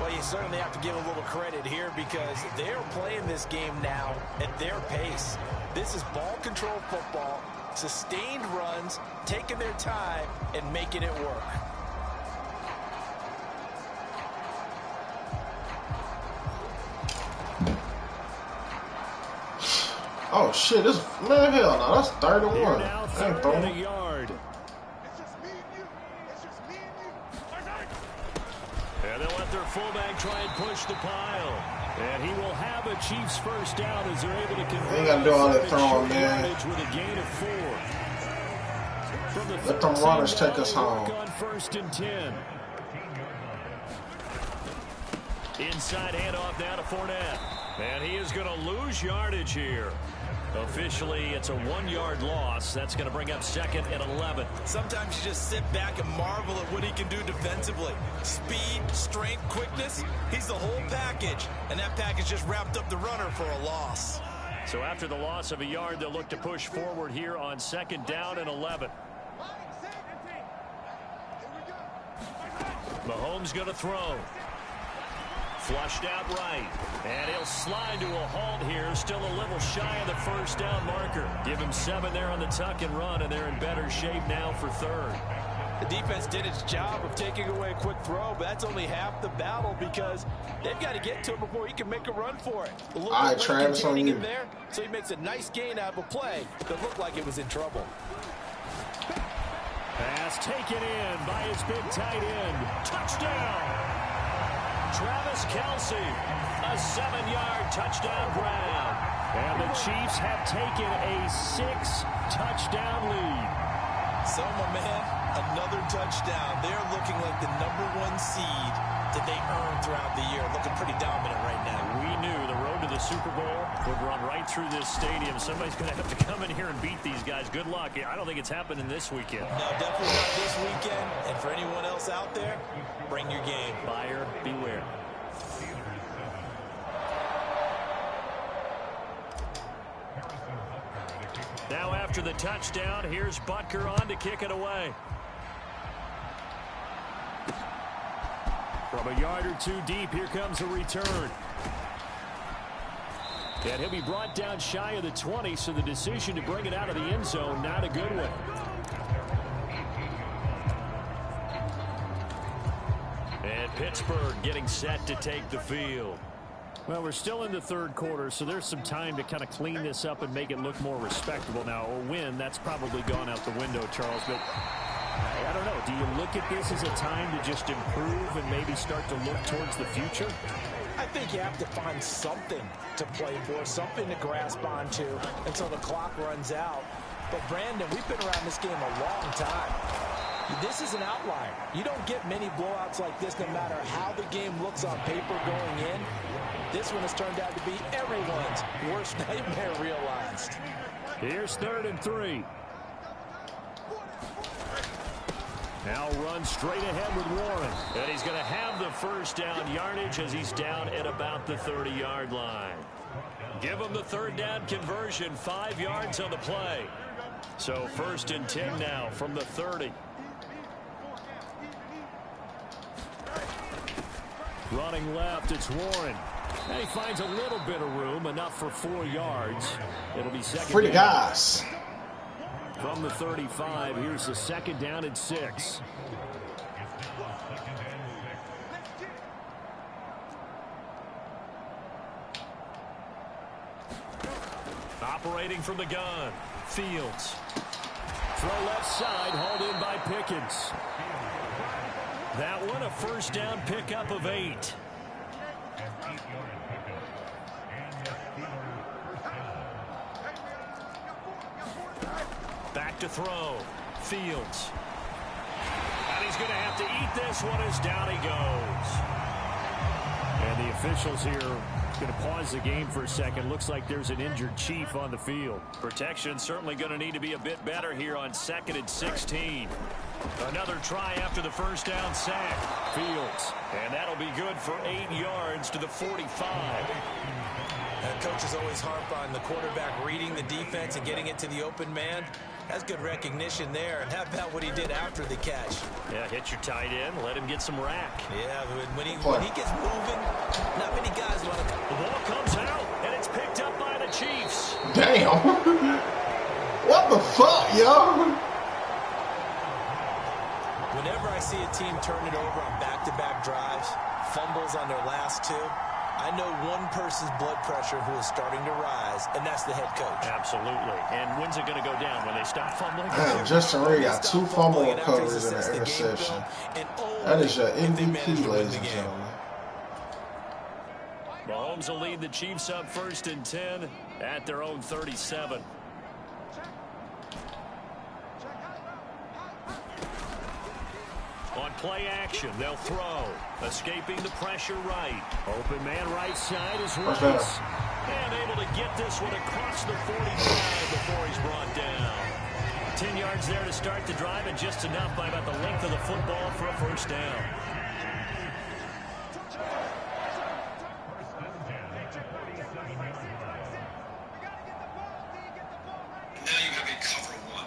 Well, you certainly have to give a little credit here because they're playing this game now at their pace. This is ball control football, sustained runs, taking their time, and making it work. Oh, shit. This, man, hell no. That's 3rd and 1. I ain't throwing a yard. And they'll let their fullback try and push the pile. And he will have a Chiefs 1st down as they're able to convert. They ain't got to do all that throwing, man. With a gain of 4. Let them runners take us home. On 1st and 10. Inside handoff now to Fournette. And he is going to lose yardage here. Officially, it's a 1-yard loss. That's going to bring up 2nd and 11. Sometimes you just sit back and marvel at what he can do defensively. Speed, strength, quickness. He's the whole package. And that package just wrapped up the runner for a loss. So after the loss of a yard, they'll look to push forward here on 2nd down and 11. Mahomes going to throw. Flushed out right. And he'll slide to a halt here. Still a little shy of the 1st down marker. Give him 7 there on the tuck and run, and they're in better shape now for 3rd. The defense did its job of taking away a quick throw, but that's only half the battle because they've got to get to him before he can make a run for it. A little bit Travis, on you. there, so he makes a nice gain out of a play that looked like it was in trouble. Pass taken in by his big tight end. Touchdown! Travis Kelce, a 7-yard touchdown grab. And the Chiefs have taken a 6-touchdown lead. So, my man, another touchdown. They're looking like the #1 seed that they earned throughout the year. Looking pretty dominant right now. We knew the road to the Super Bowl would run right through this stadium. Somebody's going to have to come in here and beat these guys. Good luck. I don't think it's happening this weekend. No, definitely not this weekend. And for anyone else out there, bring your game. Buyer beware. Now after the touchdown, here's Butker on to kick it away. From a yard or 2 deep, here comes a return. And he'll be brought down shy of the 20, so the decision to bring it out of the end zone, not a good one. And Pittsburgh getting set to take the field. Well, we're still in the 3rd quarter, so there's some time to kind of clean this up and make it look more respectable. Now, a win, that's probably gone out the window, Charles, but I don't know. Do you look at this as a time to just improve and maybe start to look towards the future? I think you have to find something to play for, something to grasp onto until the clock runs out. But, Brandon, we've been around this game a long time. This is an outlier. You don't get many blowouts like this no matter how the game looks on paper going in. This one has turned out to be everyone's worst nightmare realized. Here's 3rd and 3. Now run straight ahead with Warren. And he's going to have the 1st down yardage as he's down at about the 30-yard line. Give him the 3rd down conversion. 5 yards on the play. So 1st and 10 now from the 30. Running left, it's Warren. And he finds a little bit of room, enough for 4 yards. It'll be 2nd. Free the guys. From the 35, here's the 2nd down and 6. Operating from the gun, Fields. Throw left side, hauled in by Pickens. That one a 1st down pickup of 8. Back to throw, Fields. And he's going to have to eat this one as down he goes. And the officials here going to pause the game for a second. Looks like there's an injured Chief on the field. Protection certainly going to need to be a bit better here on 2nd and 16. Another try after the 1st down sack. Fields. And that'll be good for 8 yards to the 45. Coaches always harp on the quarterback reading the defense and getting it to the open man. That's good recognition there. And how about what he did after the catch? Yeah, hit your tight end, let him get some rack. Yeah, when he gets moving, not many guys want to. The ball comes out, and it's picked up by the Chiefs. Damn. What the fuck, yo? Whenever I see a team turn it over on back-to-back drives, fumbles on their last 2, I know one person's blood pressure who is starting to rise, and that's the head coach. Absolutely. And when's it going to go down? When they stop fumbling? Man, Justin Reid got 2 fumble recoveries and an interception. That is your MVP, ladies and gentlemen. Mahomes will lead the Chiefs up 1st and 10 at their own 37. On play action, they'll throw. Escaping the pressure right. Open man right side is Reid. And able to get this one across the 45 before he's brought down. 10 yards there to start the drive, and just enough by about the length of the football for a 1st down. Now you have a cover 1.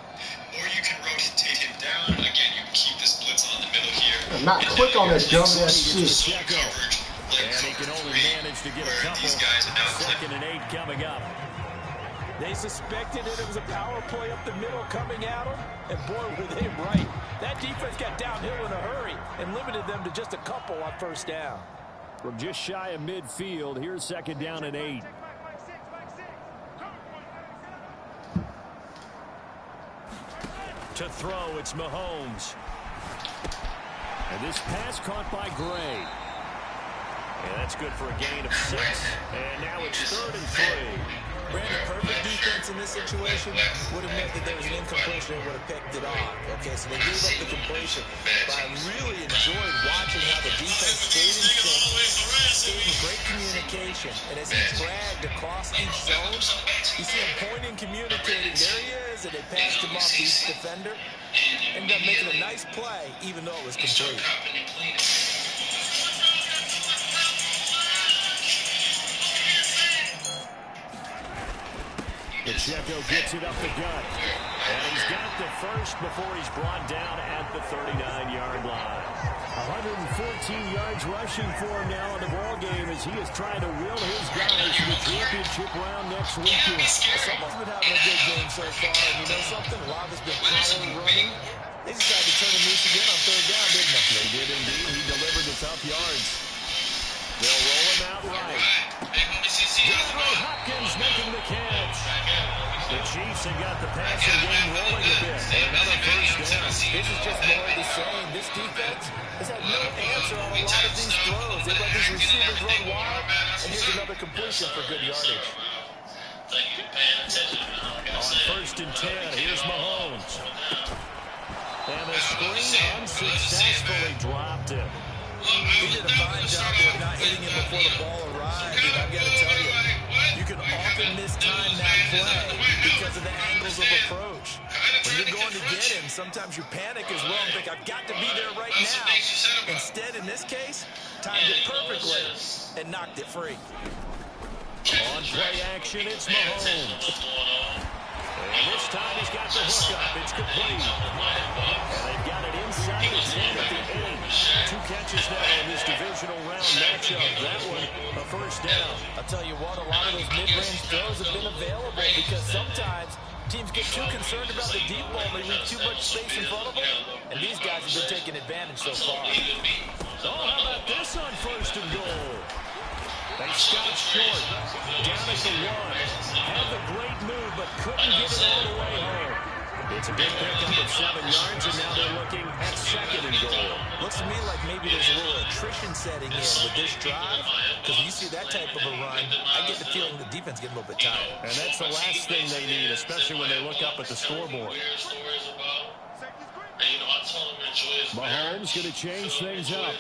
Or you can rotate him down. Again, you keep this blitz on the middle here. I'm not quick on this dumb ass shit. Coverage, and he can only manage to get a couple. These guys are now 2nd and 8 coming up. They suspected it was a power play up the middle coming at them, and boy, were they right. That defense got downhill in a hurry and limited them to just a couple on 1st down. From just shy of midfield, here's 2nd down and 8. To throw, it's Mahomes. And this pass caught by Gray. And that's good for a gain of 6. And now it's 3rd and 3. Brandon, perfect defense in this situation would have meant that there was an incompletion and would have picked it off. Okay, so they gave up the completion. But I really enjoyed watching how the defense stayed in sync, stayed in great communication. And as he dragged across each zone, you see him pointing, communicating. There he is, and they passed him off each defender. Ended up making a nice play, even though it was complete. Pacheco gets it up the gut. And he's got the 1st before he's brought down at the 39-yard line. 114 yards rushing for him now in the ball game as he is trying to will his guys to the championship round next weekend. Someone's been having a good game so far, and you know something? A lot of it's been power running. They decided to turn him loose again on 3rd down, didn't they? They did indeed. He delivered the tough yards. They'll roll him out right. DeAndre Hopkins making the catch. The Chiefs have got the passing game rolling a bit. And another 1st down. This is just more of the same. This defense has had no answer on a lot of these throws. They let these receivers run wild, and here's another completion for good yardage. On 1st and 10, here's Mahomes. And the screen unsuccessfully dropped him. He did a fine job of not hitting him before the ball arrived, and I've got to tell you, you can often mistime that play because of the angles of approach. When you're going to get him, sometimes you panic as well and think, I've got to be there right now. Instead, in this case, timed it perfectly and knocked it free. On play action, it's Mahomes. And this time he's got the hook up. It's complete. And they've got it inside the 10 at the 8. 2 catches now in this divisional round matchup. That one, a 1st down. I'll tell you what, a lot of those mid-range throws have been available because sometimes Teams get too concerned about the deep ball. They leave too much space in front of them. And these guys have been taking advantage so far. Oh, how about this on 1st and goal? They stopped short. Down at the 1. Had the great move, but couldn't get it all the way home. It's a big pickup of 7 yards, and now they're looking at 2nd and goal. Looks to me like maybe there's a little attrition setting in with this drive. Because when you see that type of a run, I get the feeling the defense getting a little bit tired. And that's the last thing they need, especially when they look up at the scoreboard. Mahomes going to change things up.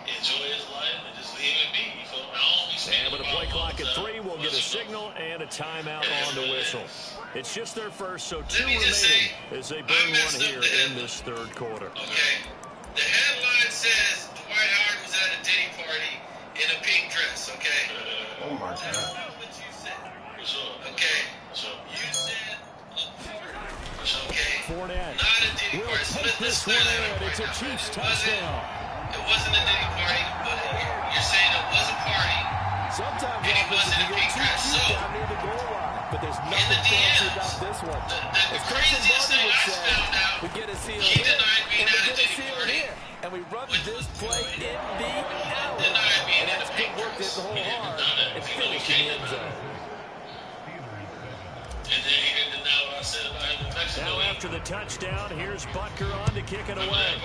Enjoy his life and just leave it be. And with a play clock at 3, we'll get a signal and a timeout on the whistle. It's just their first, so 2 remaining as they burn one here in this 3rd quarter. Okay. The headline says Dwight Howard was at a Diddy party in a pink dress, okay? Oh, my God. That's not what you said. Okay. You said a party. Okay. Fournette not a Diddy will party. take this one in. It's a Chiefs touchdown. It wasn't a Diddy party, but you're saying it was a party. Sometimes And it wasn't a offenses pink get too dress. cute So, down near the goal line. But there's in nothing the fancy DMs, about this one. the As craziest Barney thing would I say, found out, we get a seal he here, denied being and we at a get a Diddy seal party. here. And we run this play in the alley. Denied being And at that's a good pink work. Did dress. the whole hard and finish in the end zone. And then he didn't deny what I said about him in Mexico. Now after the touchdown, here's Butker on to kick it away.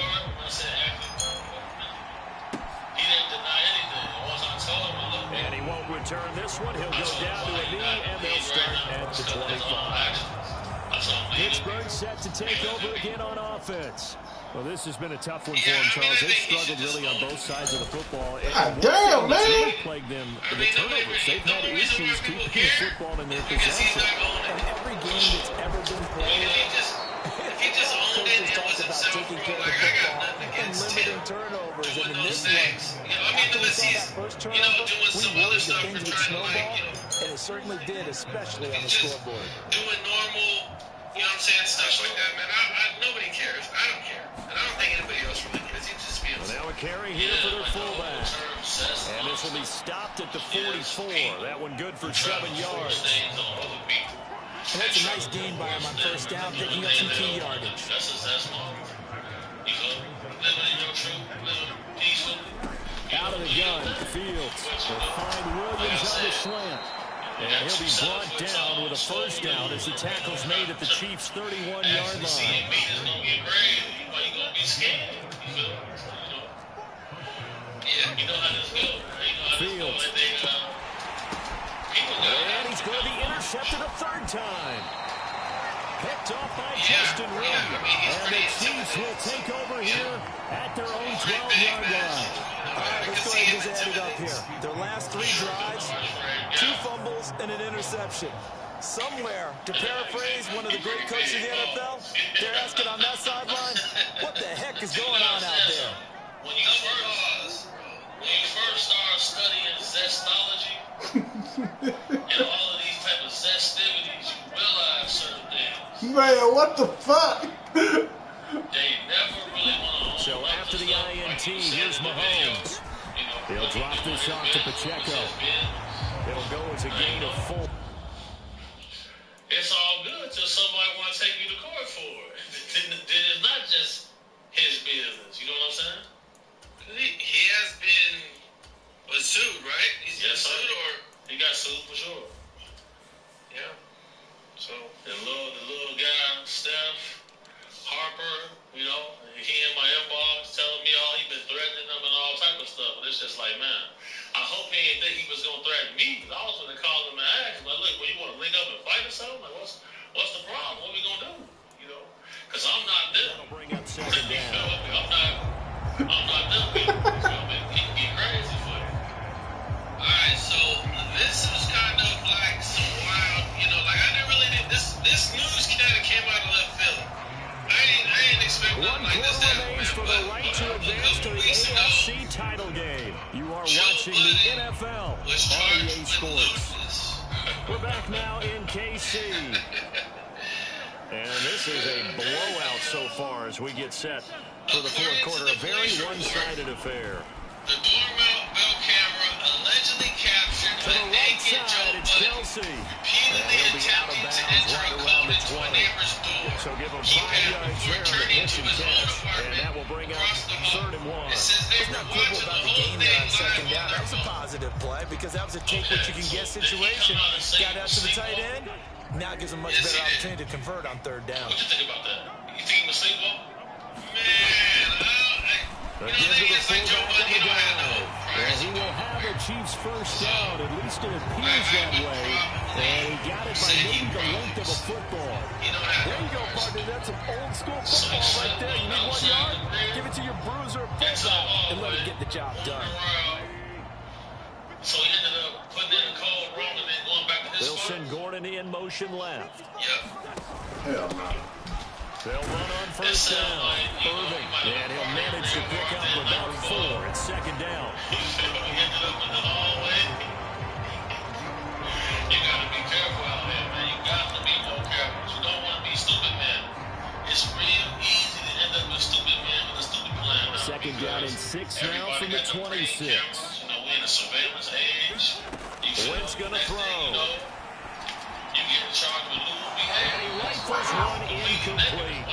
He didn't deny anything. Once I told him a little bit. And he won't return this one. He'll go down to a knee, and they'll start at the 25. Pittsburgh set to take over again on offense. Well, this has been a tough one for them, Charles. They've struggled really on both sides of the football. God damn, man. Really plagued them the turnovers. They've had issues keeping the football in their possession. And every game that's ever been played, He just owned it and was about himself. taking care of the Like, I got football nothing and against limiting him. turnovers. Doing And in those this one, things. after we saw that first turnover, doing we some worried other that stuff things and would trying to, snowball, and it certainly did, especially on the just scoreboard. doing normal, you know what I'm saying, stuff like that, man. Nobody cares. I don't care. And I don't think anybody else really cares. He just feels. Well, now a carry here for their fullback. And this will be stopped at the 44. That one good for 7 yards. And that's a nice gain by him on first down, picking up some key yardage. Out of the gun, Fields will find Williams on the slant. And he'll be brought down with a first down as the tackle's made at the Chiefs' 31-yard line. Fields. And he's going to be intercepted a 3rd time. Picked off by Justin Reid. And the Chiefs will take over here at their own 12-yard line. All right, let's go ahead and just add it up here. Their last 3 drives, 2 fumbles and an interception. Somewhere, to paraphrase one of the great coaches of the NFL, they're asking on that sideline, what the heck is going on out there? When you first start studying zestology and all of these type of zestivities, you realize certain things. Man, what the fuck? They never really want to. So after the INT, here's Mahomes. He'll drop this off to Pacheco. It'll go as a gain of 4. It's all good till somebody want to take you to court for it. Then it's not just his business. You know what I'm saying? He has been sued, right? He's been sued, or he got sued for sure. Yeah. So the little guy, Steph Harper, you know, he in my inbox telling me all he been threatening them and all type of stuff. And it's just like, man, I hope he ain't think he was gonna threaten me. I was gonna call him and ask him, like, look, well, you want to link up and fight or something? Like, what's the problem? What we gonna do? You know, because I'm not them. That'll bring up 2nd down. I'm not them people. You feel me? He can get crazy for you. All right, so this is kind of like some wild, you know, like I didn't really think this news kind of came out of left field. I didn't expect nothing like this to happen. Remains for the right to advance to the AFC title game. You are watching the NFL on EA Sports. We're back now in KC. And this is a blowout so far as we get set for the 4th quarter. A very one-sided affair. The doorbell camera allegedly captured to the right side, it's Kelsey. And he'll be So give him 5 yards there on the pitch and catch, and that will bring up 3rd and 1. Let's not quibble about the game there on 2nd down. That was a positive play because that was a take what you can get situation. Got out to the tight end. Now it gives him much better opportunity to convert on 3rd down. What do you think about that? You think he was sleepwalk? Man, Again to the fullback on the drive. And he will have a Chiefs first down. At least it appears that way. And he got it by maybe the length of a football. There you go, partner. That's some old school football right there. You need 1 yard? Give it to your bruiser fullback and let him get the job done. So he ended up putting in a call wrong and then going back to his They'll spot. send Gordon in motion left. Yep. Hell no. They'll run on first down. Irving. And he'll manage to pick up about 4 at 2nd down. He ended up in the hallway. You got to be careful out there, man. You got to be more careful. You don't want to be stupid, man. It's real easy to end up with stupid man with a stupid plan. 2nd down and 6 now from the 26. You know, we're in a surveillance age. Wentz gonna throw. You get in charge with Louis behavior. And he rifles one incomplete.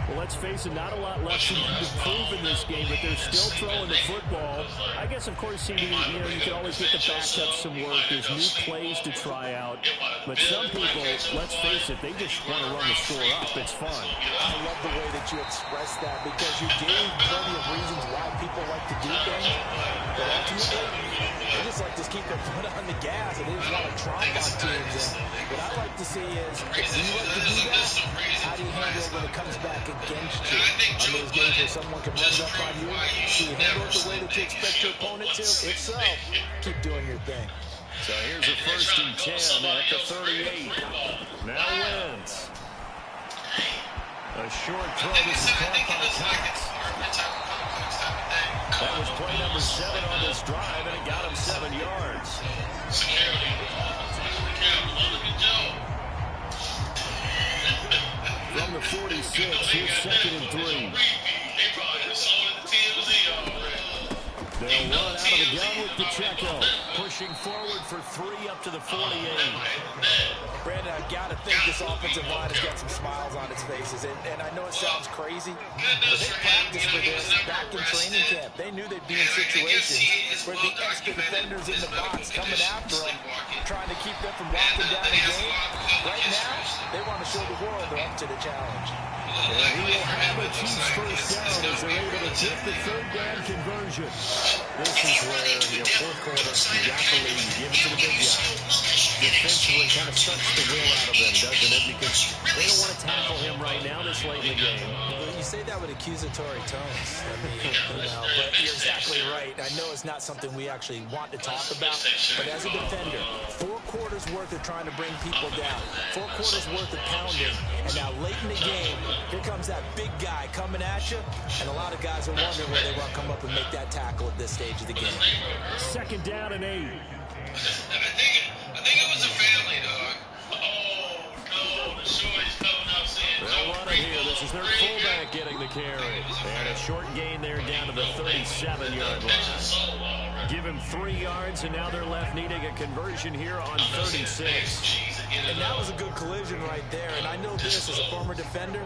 Well, let's face it, not a lot left to prove in this game, but they're still throwing the football. I guess, of course, CD, you can always get the backups some work. There's new plays to try out. But some people, let's face it, they just want to run the score up. It's fun. I love the way that you express that because you gave plenty of reasons why people like to do things. But ultimately, they just like to keep their foot on the gas and they just want to tromp on teams. And what I like to see is, if you like to do that, how do you handle it when it comes back against you? On those games where someone can run it up on you, do you handle it the way that you expect your opponent to? If so, keep doing your thing. So here's a 1st and 10 at the 38. Now Wentz. A short throw. This is caught by Cox. That was play number 7 on this drive, and it got him 7 yards. Security. From the 46, here's 2nd and 3. They'll run out of the gun with Pacheco, pushing forward for 3 up to the 48. Brandon, I've got to think this offensive line has got some smiles on its faces. And I know it sounds crazy, but they practiced for this back in training camp. They knew they'd be in situations where the extra defenders in the box coming after them, trying to keep them from locking down the game. Right now, they want to show the world they're up to the challenge. And he will have a Chiefs first down as they're able to get the 3rd down conversion. This is where, 4th quarter, you got to lead. Give it to the big guy. Defensively kind of sucks the will out of them, doesn't it? Because they don't want to tackle him right now this late in the game. You say that with accusatory tones. I mean, but you're exactly right. I know it's not something we actually want to talk about, but as a defender, 4 quarters worth of trying to bring people down, 4 quarters worth of pounding, and now late in the game, here comes that big guy coming at you, and a lot of guys are wondering where they want to come up and make that tackle at this stage of the game. 2nd down and 8. I think it was a family, dog. Oh, no, the shorty's coming up saying, they'll run it here. This is their fullback getting the carry. And a short gain there down to the 37-yard line. Give him 3 yards, and now they're left needing a conversion here on 36. And that was a good collision right there. And I know this as a former defender.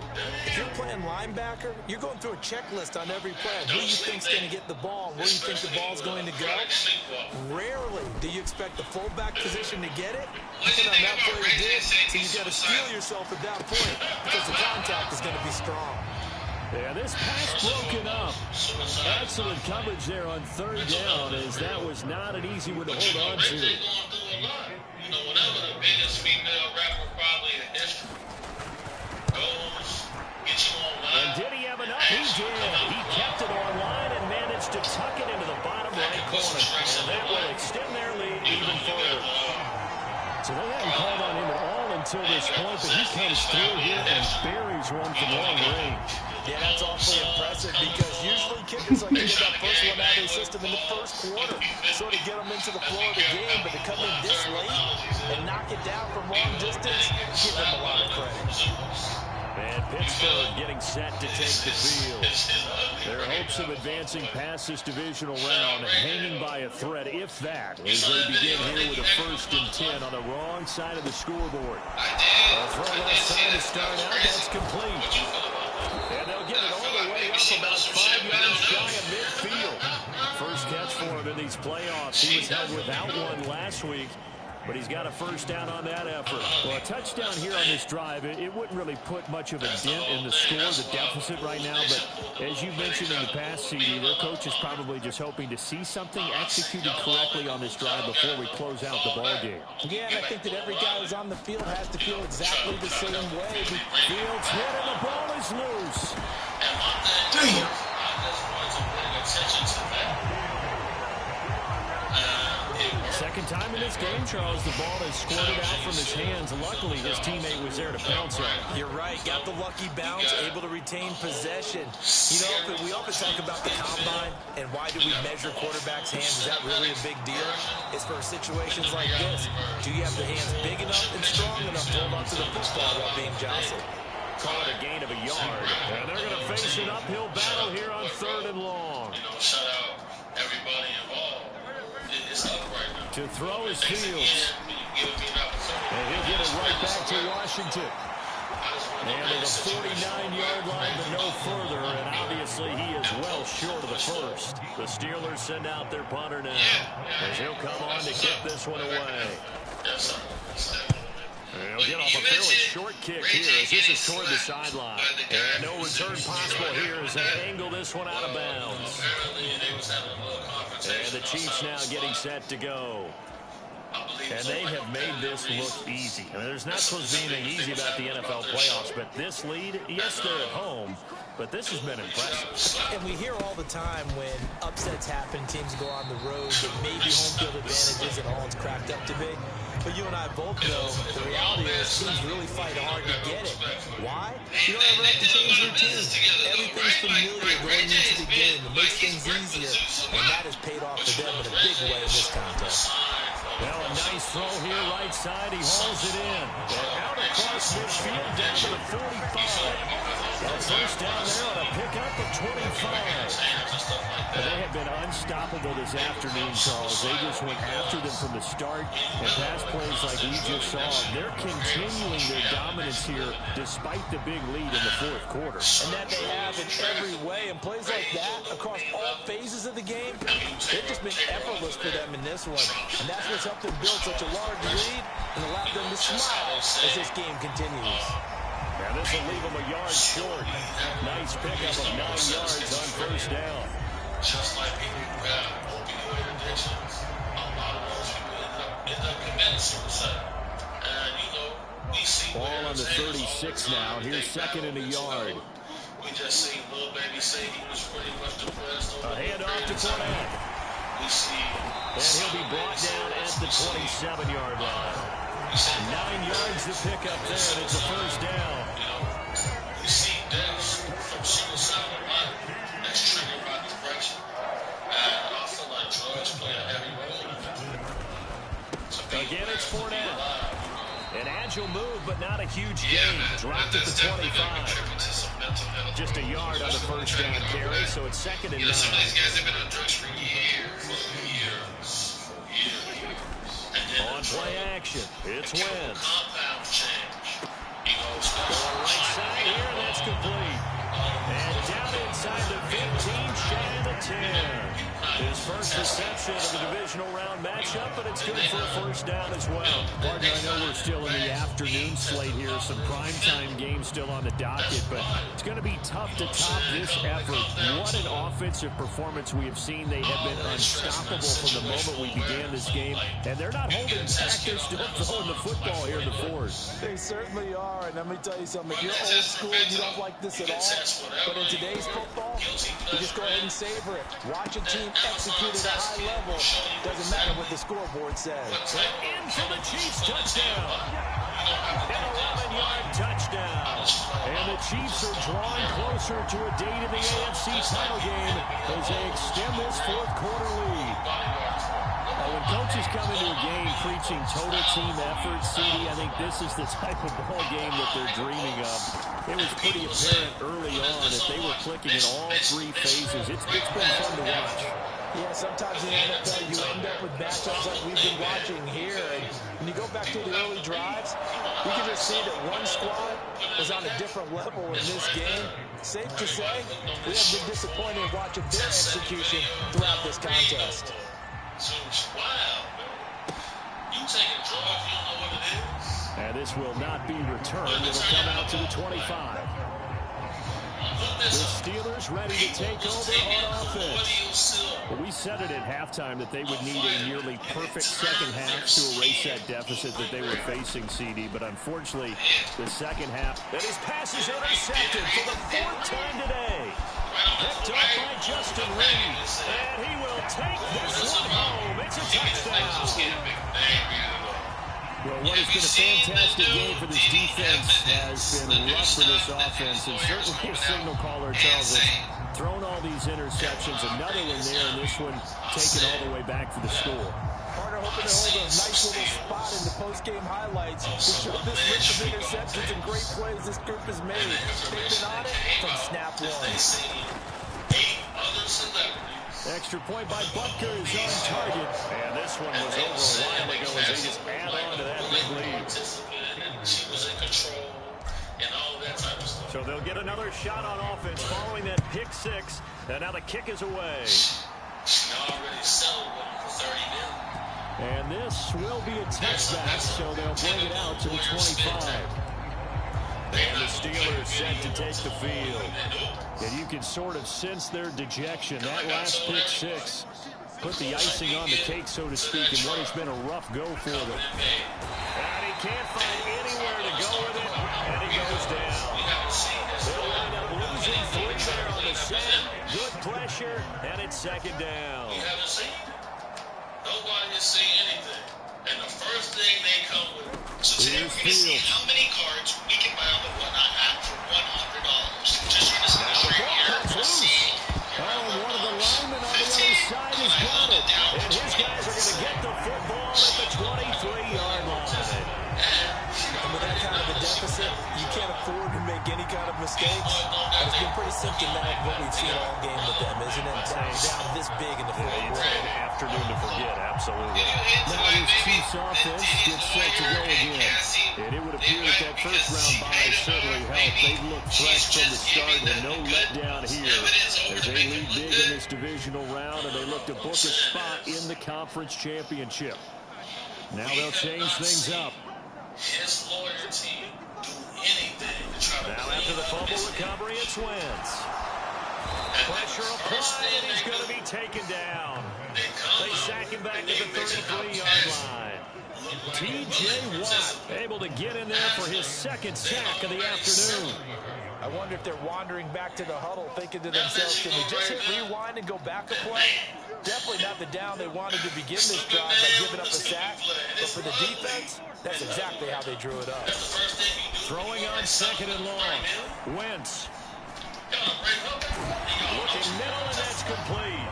If you're playing linebacker, you're going through a checklist on every play. Who you think's going to get the ball? Where you think the ball's going to go? Rarely do you expect the fullback position to get it. And on that play you did, so you got to steel yourself at that point because the contact is going to be strong. Yeah, this pass broken up. Excellent coverage there on 3rd down, as that was not an easy one to hold on to. You know, whenever the biggest female rapper probably in history goes, get you online. And did he have enough? He did. He kept it online and managed to tuck it into the bottom right corner. And that will extend their lead even further. So they hadn't called on him at all until this point, but he comes through here and buries one from long range. Yeah, that's awfully impressive because usually kickers like to get that first one out of their system in the 1st quarter, sort of get them into the flow of the game, but to come in this late and knock it down from long distance, give them a lot of credit. And Pittsburgh getting set to take the field. Their hopes of advancing past this divisional round hanging by a thread, if that, as they begin here with a 1st and 10 on the wrong side of the scoreboard. A throw left side to start out. That's complete. And they'll get it all the way up about 5 yards shy of midfield. First catch for him in these playoffs. He was held without one last week, but he's got a 1st down on that effort. Well, a touchdown here on this drive, it wouldn't really put much of a dent in the score, the deficit right now. But as you mentioned in the past, CD, their coach is probably just hoping to see something executed correctly on this drive before we close out the ball game. Yeah, and I think that every guy who's on the field has to feel exactly the same way. Fields hit and the ball is loose. Damn. Second time in this game, Charles, the ball is squirted out from his hands. Luckily, his teammate was there to pounce on it. You're right. Got the lucky bounce, able to retain possession. You know, we often talk about the combine and why do we measure quarterbacks' hands. Is that really a big deal? It's for situations like this. Do you have the hands big enough and strong enough to hold on to the football while being jostled? Call it a gain of a yard. And they're going to face an uphill battle here on 3rd and long. Shout out everybody involved. It's up right now. To throw is Fields. And he'll get it right back to Washington. And to the 49-yard line, but no further. And obviously, he is well short of the 1st. The Steelers send out their punter now. As he'll come on to kick this one away. And he'll get off a fairly short kick here as this is toward the sideline. And no return possible here as they angle this one out of bounds. And the Chiefs now getting set to go. And they have made this look easy. I mean, there's not supposed to be anything easy about the NFL playoffs, but this lead, yes, they're at home, but this has been impressive. And we hear all the time when upsets happen, teams go on the road, that maybe home field advantages and all it's cracked up to be. But you and I both know the reality is teams really fight hard to get it. Why? You don't ever have to change routines. Everything's familiar going into the game. It makes things easier, and that has paid off for them in a big way in this contest. Well, a nice throw here, right side. He hauls it in. And out across midfield, down to the 45. Well, 1st down there on a pickup of 25. But they have been unstoppable this afternoon, Charles. They just went after them from the start. And pass plays like we just saw, they're continuing their dominance here despite the big lead in the 4th quarter. And that they have in every way. And plays like that across all phases of the game, they've just been effortless for them in this one. And that's what's helped them build such a large lead and allowed them to smile as this game continues. And this will leave them a yard short. Nice pickup of 9 yards on 1st down. Just like people who have opioid addictions, a lot of those people end up committing suicide. And, you know, we see ball on the 36 now. Here's 2nd and a yard. We just seen Lil Baby say he was pretty much depressed. A handoff to Fournette. We see. And he'll be brought down at the 27-yard line. 9 yards to pick up there, and it's a 1st down. You know, we see deaths from suicide a lot. That's triggered by depression. And I feel like drugs play a heavy role. Again, it's Fournette. An agile move, but not a huge gain. Dropped at the 25. Just a yard on the 1st down carry, so it's 2nd and 9. Some of these guys have been on drugs for years. On play action, it's Wentz. Compound change. Going right side here, and that's complete. And down inside the 15, shy of the 10. His first reception of the divisional round matchup, but it's good for a 1st down as well. Partner, I know we're still in the afternoon slate here. Some primetime games still on the docket, but it's going to be tough to top this effort. What an offensive performance we have seen. They have been unstoppable from the moment we began this game, and they're not holding back. They're still throwing the football here in the 4th. They certainly are, and let me tell you something. If you're old school and you don't like this at all, but in today's football, you just go ahead and savor it. Watch a team execute at a high level. Doesn't matter what the scoreboard says. In for the Chiefs touchdown. An 11-yard touchdown. And the Chiefs are drawing closer to a date in the AFC title game as they extend this 4th quarter lead. when coaches come into a game preaching total team effort, CD, I think this is the type of ball game that they're dreaming of. It was pretty apparent early on that they were clicking in all three phases. It's been fun to watch. Yeah, sometimes in the NFL you end up with matchups like we've been watching here. And when you go back to the early drives, you can just see that one squad was on a different level in this game. Safe to say, we have been disappointed in watching their execution throughout this contest. Wow, you taking drugs, you don't know what it is. And this will not be returned. It'll come out to the 25. The Steelers ready to take over on offense. Well, we said it at halftime that they would need a nearly perfect second half to erase that deficit that they were facing, CD. But unfortunately, the second half, and his pass is intercepted for the fourth time today. Picked up by Justin Reid, and he will take this one home. It's a touchdown. Well, what has been a fantastic game for this defense has been rough for this offense, and certainly a signal caller tells us thrown all these interceptions, another one there, and this one taken all the way back for the score. Partner hoping to hold a nice little spot in the post-game highlights to show this list of interceptions and great plays this group has made. They've been on it from snap one. Extra point by Butker is on target. And this one was over a while ago as they just add on to that big lead. So they'll get another shot on offense following that pick six. And now the kick is away. And this will be a touchback, so they'll bring it out to the 25. And the Steelers set to take the field. And you can sort of sense their dejection. That last pick six put the icing on the cake, so to speak, in what has been a rough go for them. And he can't find anywhere to go with it, and he goes down. They'll wind up losing three there on the set. Good pressure, and it's second down. Nobody has seen anything. And the first thing they come with. So today we're going to see how many cards we can buy on the Whatnot app for $100. Just trying to see the stream here. We'll see. Oh, one of the linemen on the other side has got it. And his guys are going to get the football at the 23-yard line. And with that kind of a deficit, you can't afford to make any kind of mistakes. And it's been pretty symptomatic of what we've seen all game with them, isn't it? Down this big in the fourth quarter. Afternoon to forget, absolutely. Now this Chiefs offense gets set to go again. And it would appear that that first-round bye certainly helped. They've looked fresh from the start and no letdown here as they lead big in this divisional round and they look to book a spot in the conference championship. Now they'll change things up. His lawyer team do anything to try to now after the fumble recovery, it's Wentz. Pressure applied, and he's going to be taken down. They sack him back at the 33-yard line. T.J. Watt able to get in there for his second sack of the afternoon. I wonder if they're wandering back to the huddle thinking to themselves, can we just hit rewind and go back a play? Definitely not the down they wanted to begin this drive by giving up a sack. But for the defense, that's exactly how they drew it up. Throwing on second and long. Wentz. Looking middle, and that's complete.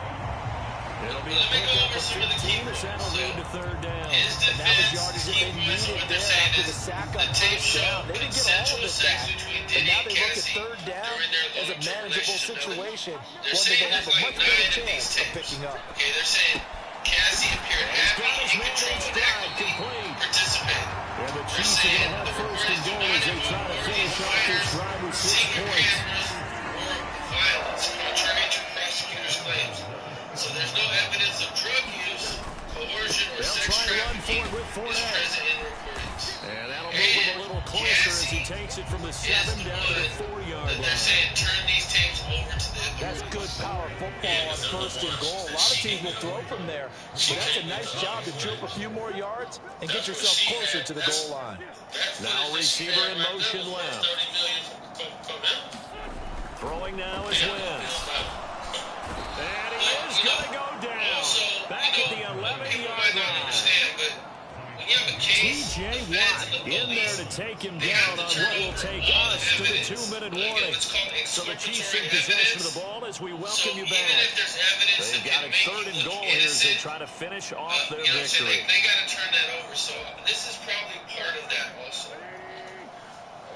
It'll be a pickup of 15 as that'll lead to third down. And that was yardage that they needed there after the sack on first down. They didn't get all of it back. And now they look at third down as a manageable situation, one that they have a much better chance of picking up. Okay, they're saying Cassie appeared happy in control of that complete. Participate. And the Chiefs are going to have first and goal as they try to finish off this drive with 6 points. Violence, contrary to prosecutors' claims. So there's no evidence of drug use, coercion, or sex trafficking is present in reports. And that'll move him a little closer as he takes it from the 7 down to the 4-yard line. They're saying turn these tapes over to the... That's good power football on first and goal. A lot of teams will throw from there, but that's a nice job to trip a few more yards and get yourself closer to the goal line. Now receiver in motion left. Throwing now is Wentz. And he is going to go down. Back at the 11-yard line. T.J. Watt in there to take him down on what will take us to the 2-minute warning. So the Chiefs in possession of the ball as we welcome you back. They've got a 3rd and goal here as they try to finish off their victory. They got to turn that over. So this is probably part of that also.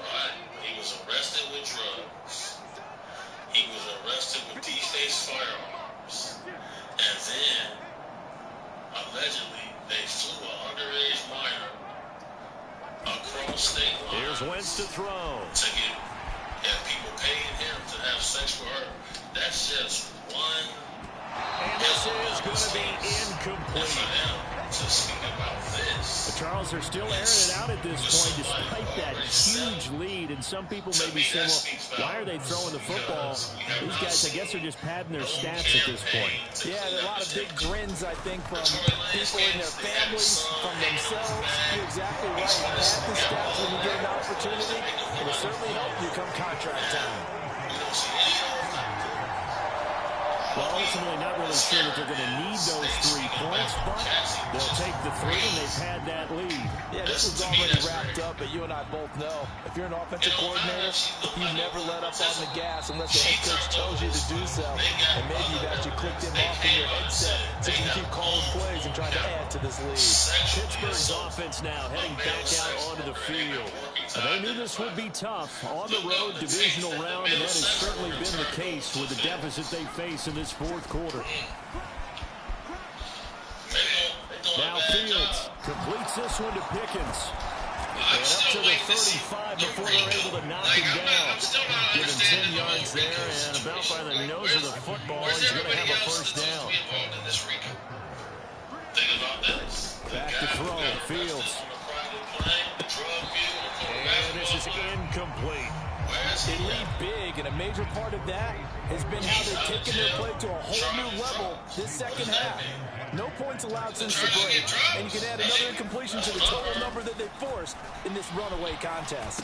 Right. He was arrested with drugs. He was arrested with defaced firearms. And then, allegedly, they flew an underage minor across state lines. Here's Wentz to throw. To get people paying him to have sex with her. That's just one. And this is going to be incomplete. For him to speak about this. The Charles are still airing it out at this point despite that huge lead. And some people may be saying, well, why are they throwing the football? These guys, I guess, are just padding their stats at this point. Yeah, there are a lot of big grins, I think, from people in their families, from themselves. You're exactly right. Pad the stats when you get an opportunity. It'll certainly help you come contract time. Well, ultimately, not really sure that they're going to need those 3 points, but they'll take the 3, and they've had that lead. Yeah, this was already wrapped up, but you and I both know if you're an offensive coordinator, you never let up on the gas unless the head coach tells you to do so. And maybe you've actually clicked him off in your headset so you can keep calling plays and trying to add to this lead. Pittsburgh's offense now heading back out onto the field. They knew this would be tough on the road divisional round, and that has certainly been the case with the deficit they face in this 4th quarter. Now Fields completes this one to Pickens. And up to the 35 before they're able to knock him down. Give him 10 yards there, and about by the nose of the football, he's going to have a first down. Back to throw, Fields. And this is incomplete. They lead big, and a major part of that has been how they've taken their play to a whole new level this second half. No points allowed since the break, and you can add another incompletion to the total number that they forced in this runaway contest.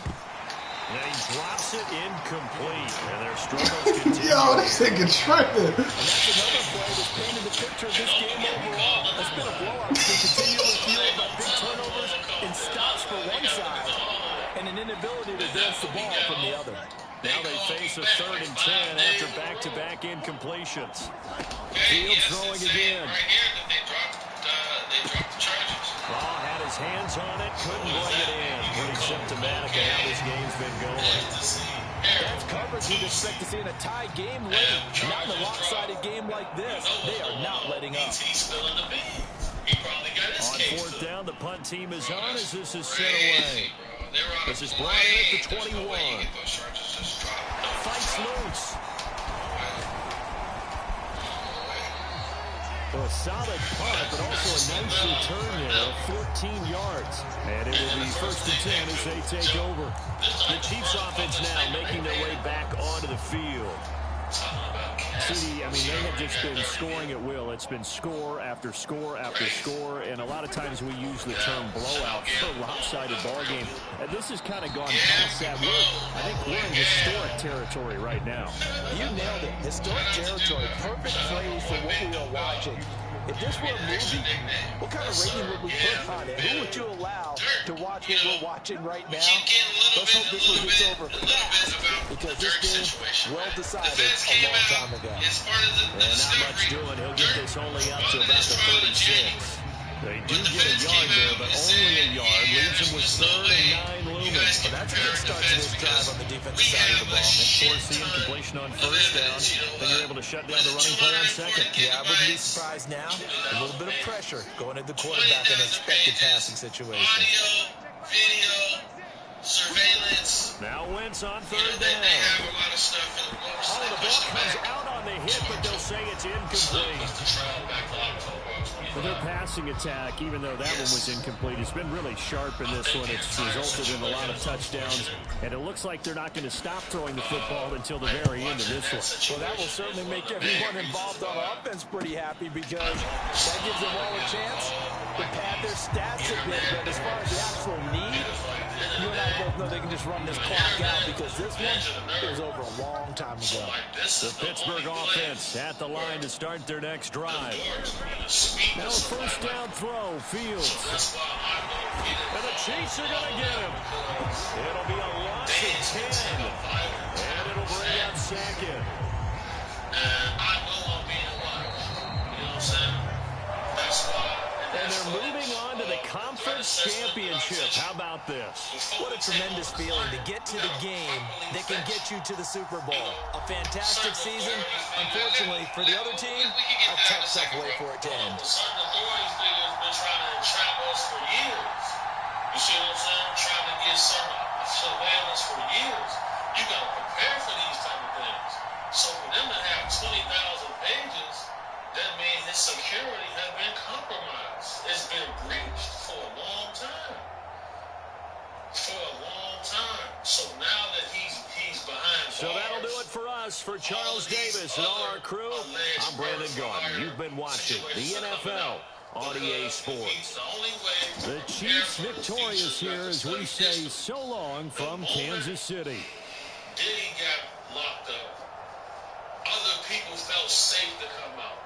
And he drops it incomplete, and their struggles continue. Yo, this nigga tripping. And that's another play that's painted the picture of this game overall. It's been a blowout that's been continually fueled by big turnovers and stops for one side, and an inability to advance the ball from the other. Now they face a 3rd and 10 after back-to-back incompletions. Fields throwing again. Ball had his hands on it, couldn't bring it in. Pretty symptomatic of how this game's been going. That's coverage you'd expect to see in a tie game late. Not in a lopsided game like this. They are not letting up. On 4th down, the punt team is on as this is sent away. This is brought in at the 21. Fights loose. Well, a solid punt, but also a nice return there of 14 yards. And it will be 1st and 10 as they take over. The Chiefs offense now making their way back onto the field. CD, I mean, they have just been scoring at will. It's been score after score after score, and a lot of times we use the term blowout for a lopsided ball game. And this has kind of gone past that. I think we're in historic territory right now. You nailed it. Historic territory. Perfect phrase for what we are watching. If this were a movie, what kind of rating would we put on it? Who would you allow to watch what we're watching right now? Let's hope this one gets over fast, because this game, well decided a long time ago. And not much doing. He'll get this only up to about the 36. They do get a yard there, but only a yard. Leaves him with 3rd and 9 looming. But that's a good start to this drive on the defensive side of the ball. Force the incompletion on 1st down. Then you're able to shut down the running play on 2nd. Yeah, I wouldn't be surprised now. A little bit of pressure going at the quarterback in an expected passing situation. Video, surveillance. Now Wentz on 3rd down. Oh, the ball comes out on the hit, but they'll say it's incomplete. For their passing attack, even though that one was incomplete, has been really sharp in this one. It's resulted in a lot of touchdowns, and it looks like they're not going to stop throwing the football until the very end of this one. Well, that will certainly make everyone involved on offense pretty happy, because that gives them all a chance to pad their stats a bit. But as far as the actual need, you and I both don't know they can just run this clock out because this one was over a long time ago. The Pittsburgh offense at the line to start their next drive. Now a first down throw, Fields. And the Chiefs are going to get him. It'll be a loss of 10. And it'll bring up second. I know I'm being watched. You know what I'm saying? That's why. And they're moving on to the conference championship. How about this? What a tremendous feeling to get to the game that can get you to the Super Bowl. A fantastic season. Unfortunately, for the other team, a tough way for it to end. Certain authorities figures been trying to entrap us for years. You see what I'm saying? Trying to get certain surveillance for years. You got to prepare for these type of things. So for them to have 20,000 pages, that means his security has been compromised. It's been breached for a long time. For a long time. So now that he's behind bars. So that'll do it for us. For Charles Davis and all our crew, I'm Brandon Gardner. You've been watching the NFL on EA Sports. The Chiefs victorious here as we say so long from Kansas City. Diddy got locked up. Other people felt safe to come out.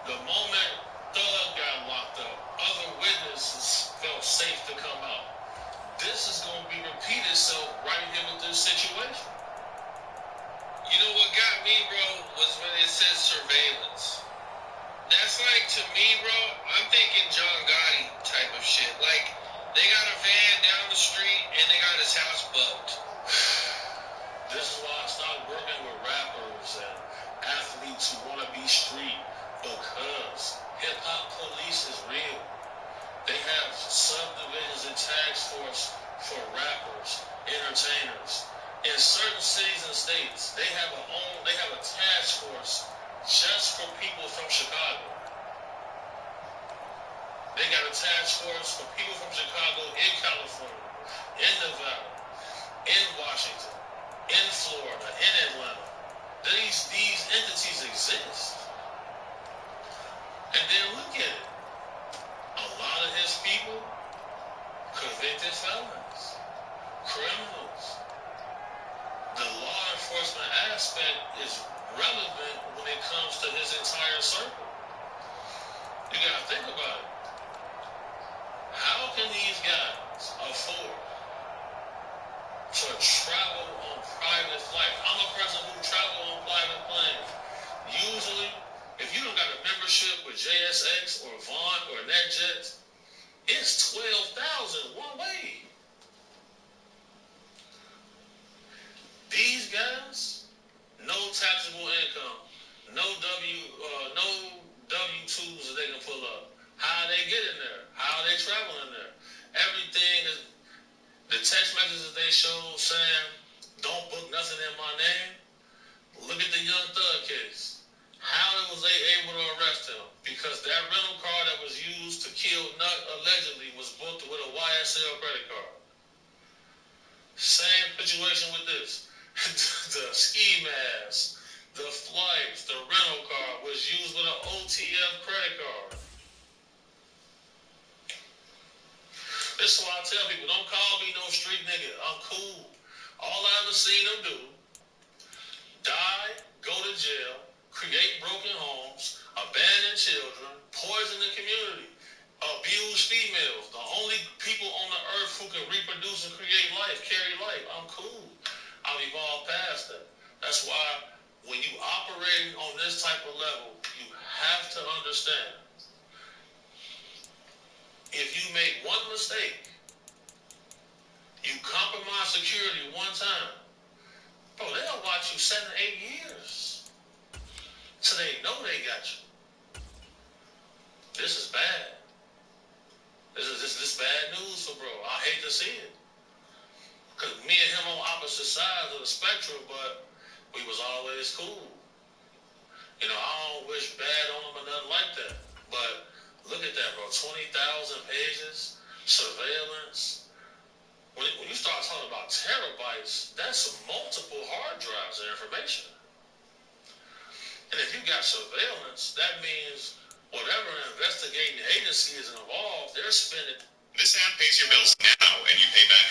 The moment Thug got locked up, other witnesses felt safe to come out. This is going to be repeated itself right here with this situation. You know what got me, bro, was when it says surveillance. That's like, to me, bro, I'm thinking John Gotti type of shit. Like, they got a van down the street and they got his house bugged. This is why I stopped working with rappers and athletes who want to be street, because hip-hop police is real. They have subdivisions and task force for rappers, entertainers. In certain cities and states, they have a task force just for people from Chicago. They got a task force for people from Chicago in California, in Nevada, in Washington, in Florida, in Atlanta. These entities exist. And then look at it. A lot of his people, convicted felons, criminals. The law enforcement aspect is relevant when it comes to his entire circle. You gotta think about it. How can these guys afford to travel on private flights? I'm a person who travel on private planes. Usually, if you don't got a membership with JSX or Vaunt or NetJets, it's $12,000 one way. These guys, no taxable income, no W-2s that they can pull up. How they get in there? How they travel in there? Everything is, the text messages they show saying, don't book nothing in my name. Look at the Young Thug case. How was they able to arrest him? Because that rental car that was used to kill Nut allegedly was booked with a YSL credit card. Same situation with this. The ski mask, the flights, the rental car was used with an OTF credit card. This is why I tell people, don't call me no street nigga. I'm cool. All I ever seen them do, die, go to jail, create broken homes, abandon children, poison the community, abuse females. The only people on the earth who can reproduce and create life, carry life. I'm cool. I've evolved past that. That's why when you operating on this type of level, you have to understand, if you make one mistake, you compromise security one time, bro, they'll watch you 7 to 8 years. So they know they got you. This is bad. This is bad news for bro. I hate to see it. Because me and him on opposite sides of the spectrum, but we was always cool. You know, I don't wish bad on him or nothing like that. But look at that, bro. 20,000 pages, surveillance. When you start talking about terabytes, that's multiple hard drives of information. And if you got surveillance, that means whatever investigating agency is involved, they're spending. This app pays your bills now, and you pay back